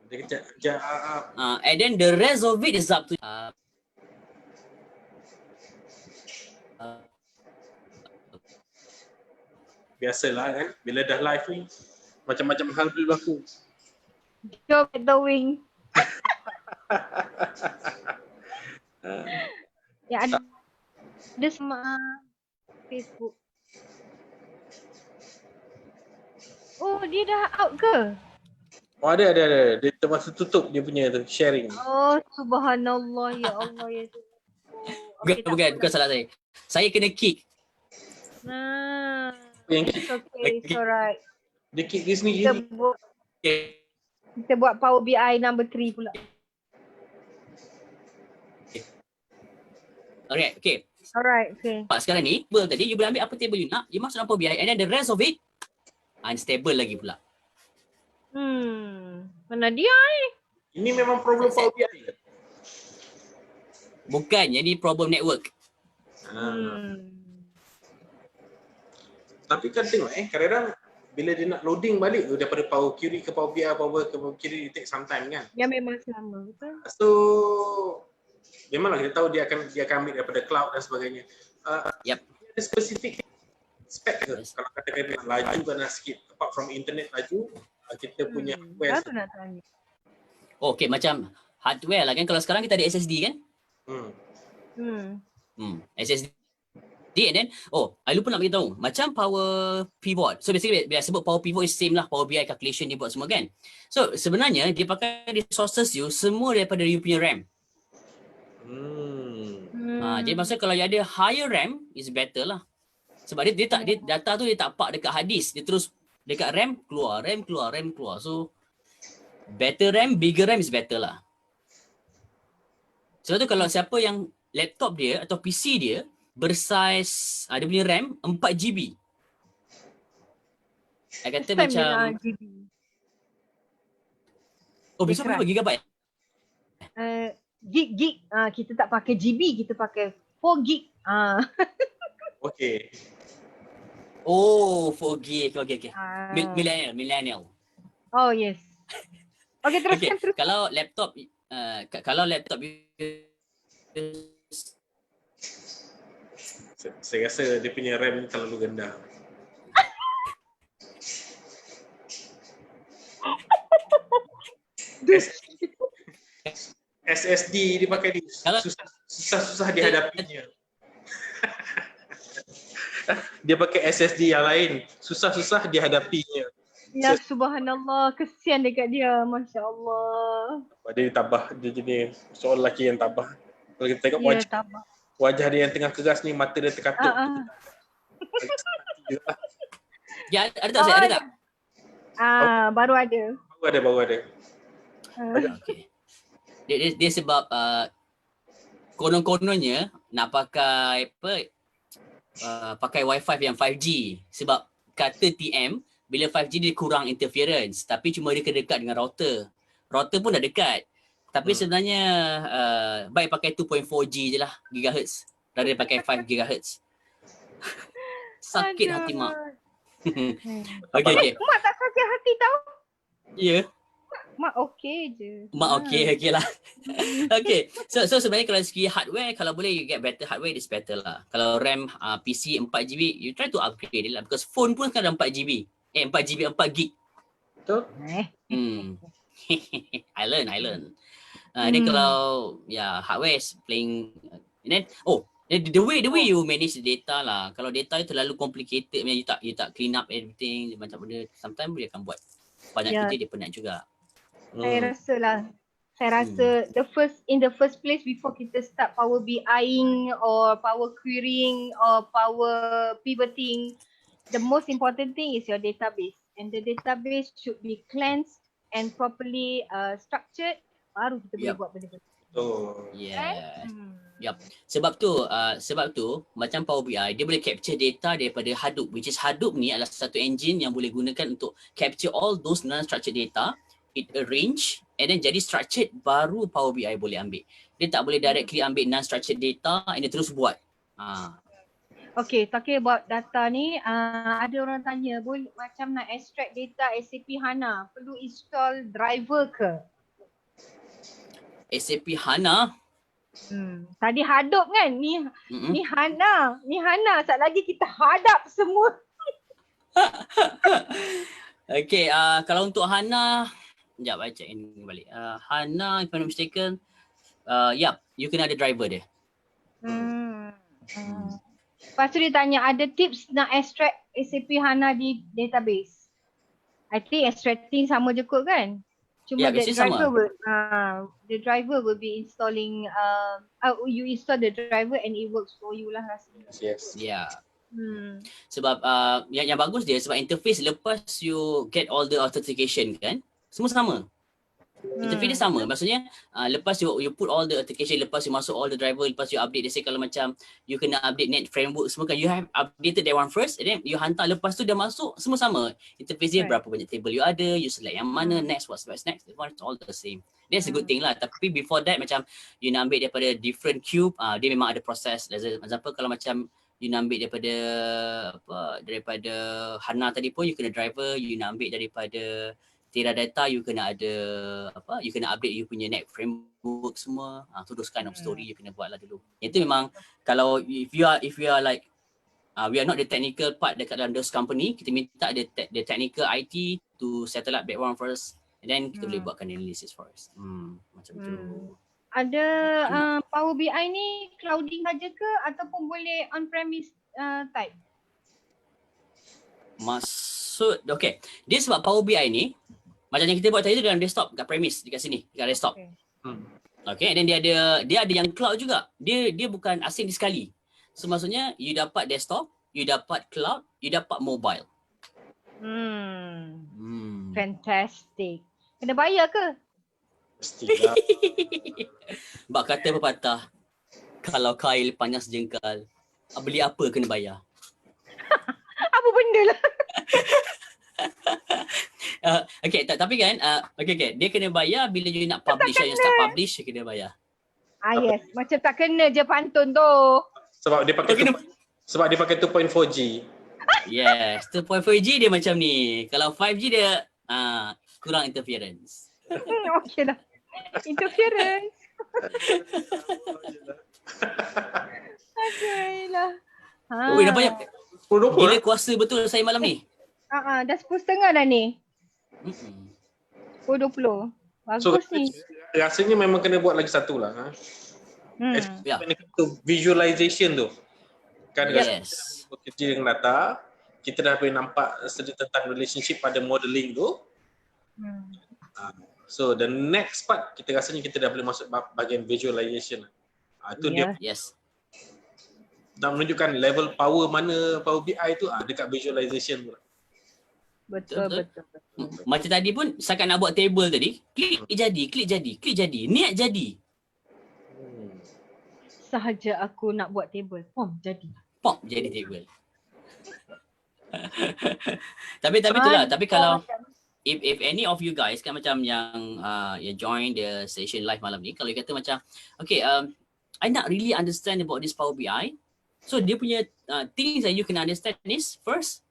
Dia kejap. And then the rest of it is up to biasalah kan, bila dah live ni macam-macam hal boleh berlaku. Job at the wing. Ya, ada sama Facebook. Oh, dia dah out ke? Oh ada. Dia termasuk tutup dia punya sharing. Oh, subhanallah, ya Allah ya Tuhan. Bukan salah saya. Saya kena kick. Yang It's okay, it's alright. dia kick dia sendiri. Kita buat Power BI number 3 pula. Okay. Alright, okay. Sekarang ni, tadi you boleh ambil apa table you nak, you masuk dalam Power BI and then the rest of it unstable lagi pula. Mana dia ni? Ini memang problem Power BI. Bukan, jadi problem network. Tapi kan tengok kadang-kadang bila dia nak loading balik tu daripada Power Query ke Power BI, Power Query, it take some time kan. Ya memang sama, betul. So memanglah kita tahu dia akan ambil daripada cloud dan sebagainya. Yep. Ada spesifik spek ke? Kalau katakan laju kan sikit, apart from internet laju, kita punya hardware. Baru nak tanya. Okay, macam hardware lah kan. Kalau sekarang kita ada SSD kan? SSD. And then, I lupa nak beritahu. Macam Power Pivot. So basically, bila sebut Power Pivot is same lah. Power BI calculation dia buat semua kan. So sebenarnya, dia pakai resources you semua daripada you punya RAM. Jadi maksudnya kalau you ada higher RAM, is better lah. Sebab dia data tu dia tak park dekat hard disk. Dia terus dekat RAM keluar. So, better RAM, bigger RAM is better lah. Sebab tu kalau siapa yang laptop dia atau PC dia bersaiz, dia punya RAM 4GB. Saya kata macam GB. besok berapa gigabyte? Gig. Kita tak pakai GB, kita pakai 4 gig. Okay. 4GB. Okay. Millennial. Oh yes. Okay, teruskan. Kalau laptop Saya rasa dia punya RAM terlalu rendah. SSD dia pakai ni susah dihadapinya. Dia pakai SSD yang lain, susah dihadapinya. Ya subhanallah, kesian dekat dia, masya-Allah. Dia tabah, dia jenis seorang lelaki yang tabah. Kalau kita tengok wajah dia yang tengah keras ni, mata dia terkatup. Ya, ada tak? Ada tak? Baru ada. Baru ada. Okay. Dia sebab konon-kononnya nak pakai pakai wifi yang 5G. Sebab kata TM, bila 5G dia kurang interference. Tapi cuma dia kena dekat dengan router. Router pun dah dekat. Tapi sebenarnya baik pakai 2.4G je lah, gigahertz. Daripada pakai 5 gigahertz. Sakit hati mak. Okay. Mak tak sakit hati tau. Ya. Mak okey je. Mak okey lah. Okay. So sebenarnya kalau segi hardware, kalau boleh you get better hardware, it's better lah. Kalau RAM PC 4GB, you try to upgrade it lah. Because phone pun sekarang 4GB. 4GB, 4GB. Betul? I learn. Then kalau hardware is playing, and then the way you manage the data lah. Kalau data terlalu complicated, you tak clean up everything, macam benda, sometimes dia akan buat banyak kerja, dia penat juga. Saya rasa in the first place, before kita start Power BIing or Power Querying or Power Pivoting, the most important thing is your database, and the database should be cleansed and properly structured. Baru kita boleh buat benda-benda. Sebab tu macam Power BI, dia boleh capture data daripada Hadoop, which is Hadoop ni adalah satu engine yang boleh gunakan untuk capture all those non-structured data, it arrange and then jadi structured, baru Power BI boleh ambil. Dia tak boleh directly ambil non-structured data and dia terus buat. Okay, talking about data ni, ada orang tanya, boleh macam nak extract data SAP HANA, perlu install driver ke? SAP HANA? Tadi Hadoop kan? Ni HANA. Sat lagi kita hadap semua. Okay, kalau untuk HANA, sekejap I check ini balik. HANA, if I'm not mistaken, you kena ada driver dia. Lepas tu dia tanya, ada tips nak extract SAP HANA di database? I think extracting sama je kot kan? Cuma the driver will be installing, you install the driver and it works for you lah rasanya. Yes. Yeah. Sebab yang bagus dia, sebab interface lepas you get all the authentication kan, semua sama. Interface dia sama. Maksudnya lepas you put all the authentication, lepas you masuk all the driver, lepas you update, let's say kalau macam you kena update net framework semua kan, you have updated that one first and then you hantar, lepas tu dah masuk, semua sama. Interface dia berapa banyak table you ada, you select yang mana, next, what's next, it's all the same. That's a good thing lah. Tapi before that, macam you nak ambil daripada different cube, dia memang ada proses. Example kalau macam you nak ambil daripada daripada Hana tadi pun you kena driver, you nak ambil daripada Teradata you kena ada you kena update you punya net framework semua. So those kind of story you kena buat lah dulu. Itu memang kalau if you are like we are not the technical part dekat dalam those company, kita minta the technical IT to settle up that one first, and then kita boleh buatkan analysis for us. Macam tu. Ada Power BI ni clouding saja ke ataupun boleh on-premise type? Maksud, okay. Dia sebab Power BI ni, macam yang kita buat tadi tu dalam desktop, kat premise, dekat sini, dekat desktop. Okay, and then dia ada yang cloud juga. Dia bukan asing di sekali. So maksudnya, you dapat desktop, you dapat cloud, you dapat mobile. Fantastic. Kena bayar ke? Mestilah. Bak kata pepatah, kalau kail panas jengkal, beli apa kena bayar. Apa benda lah? Okay, tapi kan, okay, dia kena bayar bila you nak publish, you start publish, you kena bayar. Yes, macam tak kena je pantun tu. Sebab dia pakai sebab dia pakai 2.4G. Yes, 2.4G dia macam ni. Kalau 5G dia kurang interference. Okay lah. Interference. Okay lah. Oi, dah banyak. Gila kuasa betul saya malam ni. Dah 10.30 dah ni. 10.20. Bagus ni. Rasanya memang kena buat lagi satu lah. Visualization tu. Kan Yes. bekerja dengan data, kita dah boleh nampak sedikit tentang relationship pada modeling tu. So the next part kita rasanya kita dah boleh masuk bahagian visualization. Itu dia dah menunjukkan level power mana Power BI tu dekat visualization tu. Betul. Macam tadi pun setakat nak buat table tadi, klik jadi, niat jadi. Sahaja aku nak buat table, jadi. Pop jadi table. tapi itulah, tapi kalau if any of you guys kan macam yang join the session live malam ni, kalau you kata macam okay, I not really understand about this Power BI. So dia punya things that you can understand is first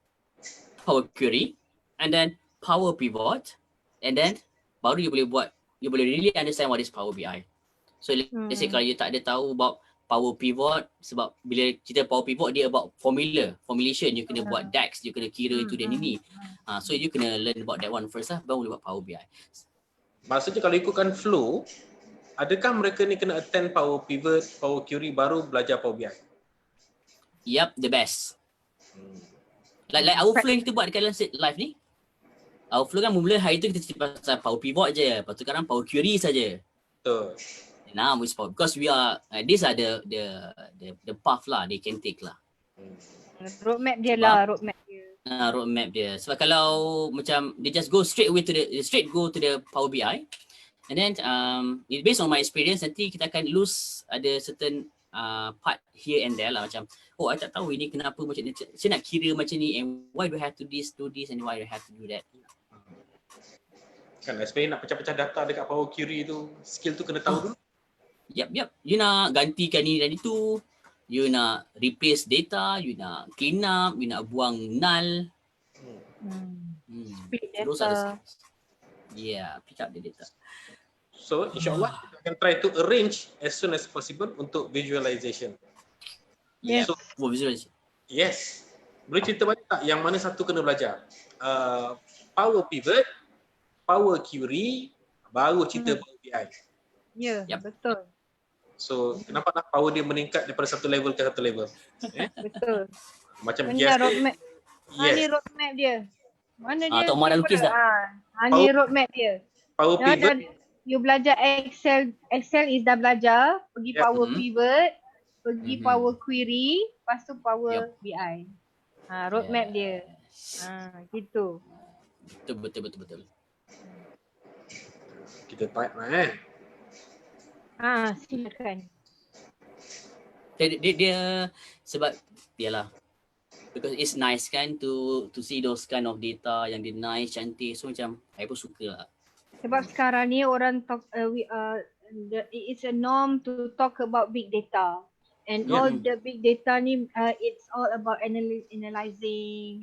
Power Query, and then Power Pivot, and then baru you boleh really understand what is Power BI. So let's say kalau you tak ada tahu about Power Pivot, sebab bila cerita Power Pivot dia about formulation, you kena buat DAX, you kena kira itu dan ini. So you kena learn about that one first lah, baru boleh buat Power BI. Maksudnya kalau ikutkan flow, adakah mereka ni kena attend Power Pivot, Power Query baru belajar Power BI? Yup, the best. Like our flow yang kita buat dekat dalam live ni, our flow kan mula hari tu kita cerita pasal Power Pivot je, lepas tu sekarang Power Query saja. Betul. Now we spoke because we are these are the path lah they can take lah. Roadmap dia lah, roadmap dia. Roadmap dia. Sebab kalau macam they just go straight go to the Power BI, and then based on my experience nanti kita akan lose ada certain part here and there lah, macam I tak tahu ini kenapa macam ni, saya nak kira macam ni, and why do I have to do this and why do I have to do that. Kan sebenarnya nak pecah-pecah data dekat Power Query tu, skill tu kena tahu dulu. Yep. You nak gantikan ni dan itu, you nak replace data, you nak clean up, you nak buang null. Split Those data. are the pick up the data. So insyaAllah kita akan try to arrange as soon as possible untuk visualization. Yes. So, Visualization. yes. Boleh cerita balik tak yang mana satu kena belajar? Power Pivot, Power Query, baru cerita Power BI. Yep. Betul. So nampaklah power dia meningkat daripada satu level ke satu level. Betul. Macam Benar roadmap. Ni Yes. roadmap dia. Mana dia? Tok Mak dah lukis dah. Ni roadmap dia. Power Pivot. You belajar Excel is dah belajar, pergi Power Pivot, pergi Power Query, lepas tu Power BI. Roadmap dia. Gitu. Betul. Kita type lah Silakan. Dia sebab yalah, because it's nice kan to see those kind of data yang dia nice, cantik, so macam saya pun suka lah. Sebab sekarang ni orang talk, it's a norm to talk about big data. And Yeah. all the big data ni, it's all about analyzing,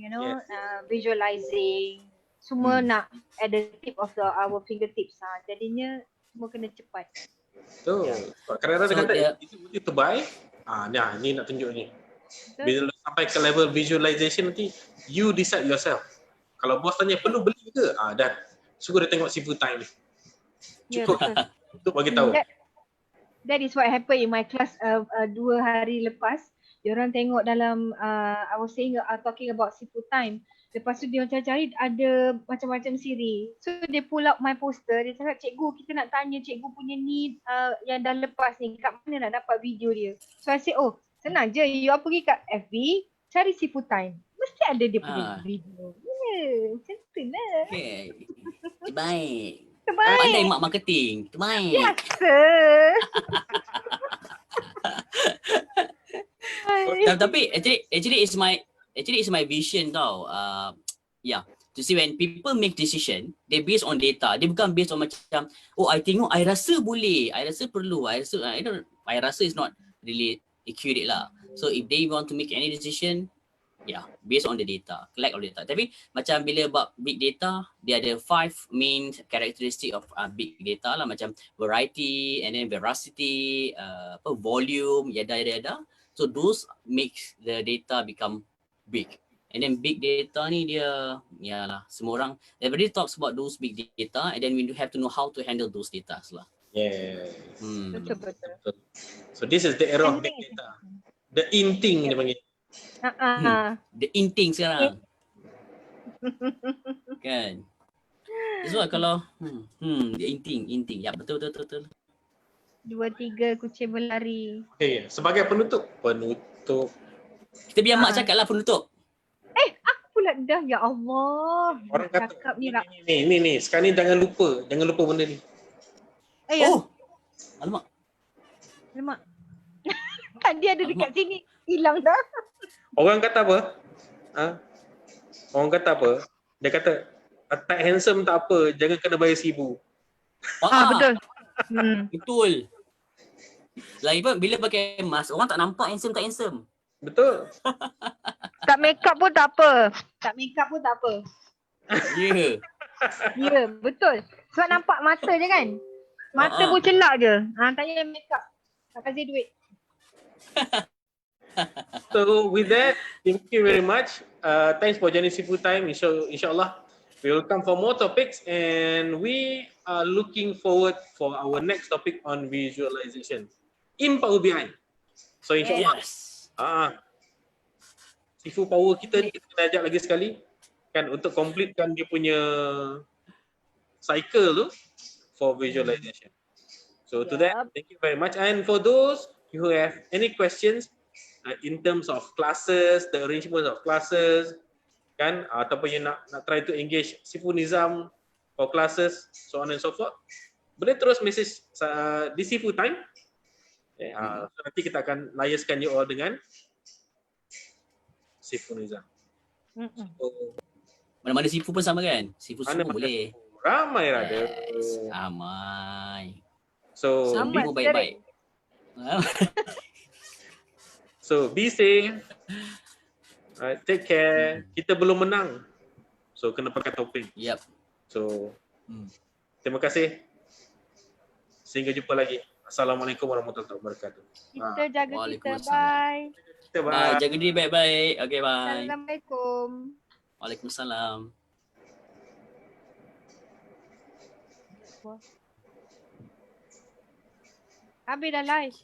visualizing. Semua nak at the tip of our fingertips. Jadinya semua kena cepat. So, Yeah. kadang-kadang So dia kata, dia- itu mesti terbaik. Ni nak tunjuk ni. Betul? Bila sampai ke level visualization nanti, you decide yourself. Kalau bos tanya, perlu beli ke? Dah. Suruh dia tengok Sifu Time ni. Ya, Cukup. betul. Untuk bagi tahu. That is what happened in my class 2 hari lepas. Diorang tengok dalam, I was talking about Sifu Time. Lepas tu dia macam cari ada macam-macam siri. So dia pull out my poster. Dia cakap, cikgu kita nak tanya cikgu punya ni yang dah lepas ni. Kat mana nak dapat video dia? So I said, oh senang je. You all pergi kat FB, cari Sifu Time. Mesti ada dia punya video. Macam tu lah. Okay. Terbaik. Terbaik. Pandai mak marketing. Terbaik. Biasa. Tapi actually it's my vision tau. To see when people make decision, they based on data. Dia bukan based on macam, oh I tengok, I rasa boleh, I rasa perlu, I rasa is not really accurate lah. So if they want to make any decision, based on the data, collect all the data. Tapi macam bila buat big data, dia ada 5 main characteristic of big data lah, macam variety and then veracity, volume, yada. So those makes the data become big. And then big data ni dia, semua orang, everybody talks about those big data and then we have to know how to handle those data lah. Yeah. Betul. So this is the era of big data. The inting dia panggil. The inting sekarang. Kan? So kalau the inting. Ya betul. 2-3 kucing berlari. Okay, sebagai penutup. Kita biar mak cakap lah penutup. Aku pula dah, ya Allah. Orang kata Cakap ni ni sekarang ni jangan lupa benda ni. Oh. Alamak. Lemak. Tadi ada dekat sini, hilang dah. Orang kata apa? Orang kata apa? Dia kata tak handsome tak apa, jangan kena bayar 1,000. Betul. Betul. Lagi pun bila pakai mask, orang tak nampak handsome tak handsome. Betul. Tak make up pun tak apa. Ya. Ya, betul. Sebab nampak mata je kan. Mata pun celak je. Tak payah make up. Tak kasih duit. So with that, thank you very much. Thanks for joining Sifu Time. Inshallah, we will come for more topics and we are looking forward for our next topic on visualization in Power BI. So inshallah, Sifu Power kita ni kita kena ajak lagi sekali kan untuk completekan dia punya cycle tu for visualization. So to that, thank you very much. And for those who have any questions in terms of classes, the arrangement of classes, kan, ataupun yang nak try to engage Sifu Nizam for classes, so on and so forth, boleh terus message di Sifu Time. So nanti kita akan liaiskan you all dengan Sifu Nizam. So, Mana-mana Sifu pun sama kan? Sifu semua boleh. Ramai ada. Ramai. So Semua baik-baik. So be safe. Take care. Kita belum menang. So kena pakai topeng. Yep. So terima kasih. Sehingga jumpa lagi. Assalamualaikum warahmatullahi wabarakatuh. Kita jaga kita. Waalaikumsalam. Bye. Kita Bye. Jaga diri baik-baik. Okay, bye. Assalamualaikum. Waalaikumsalam. Habis dah live.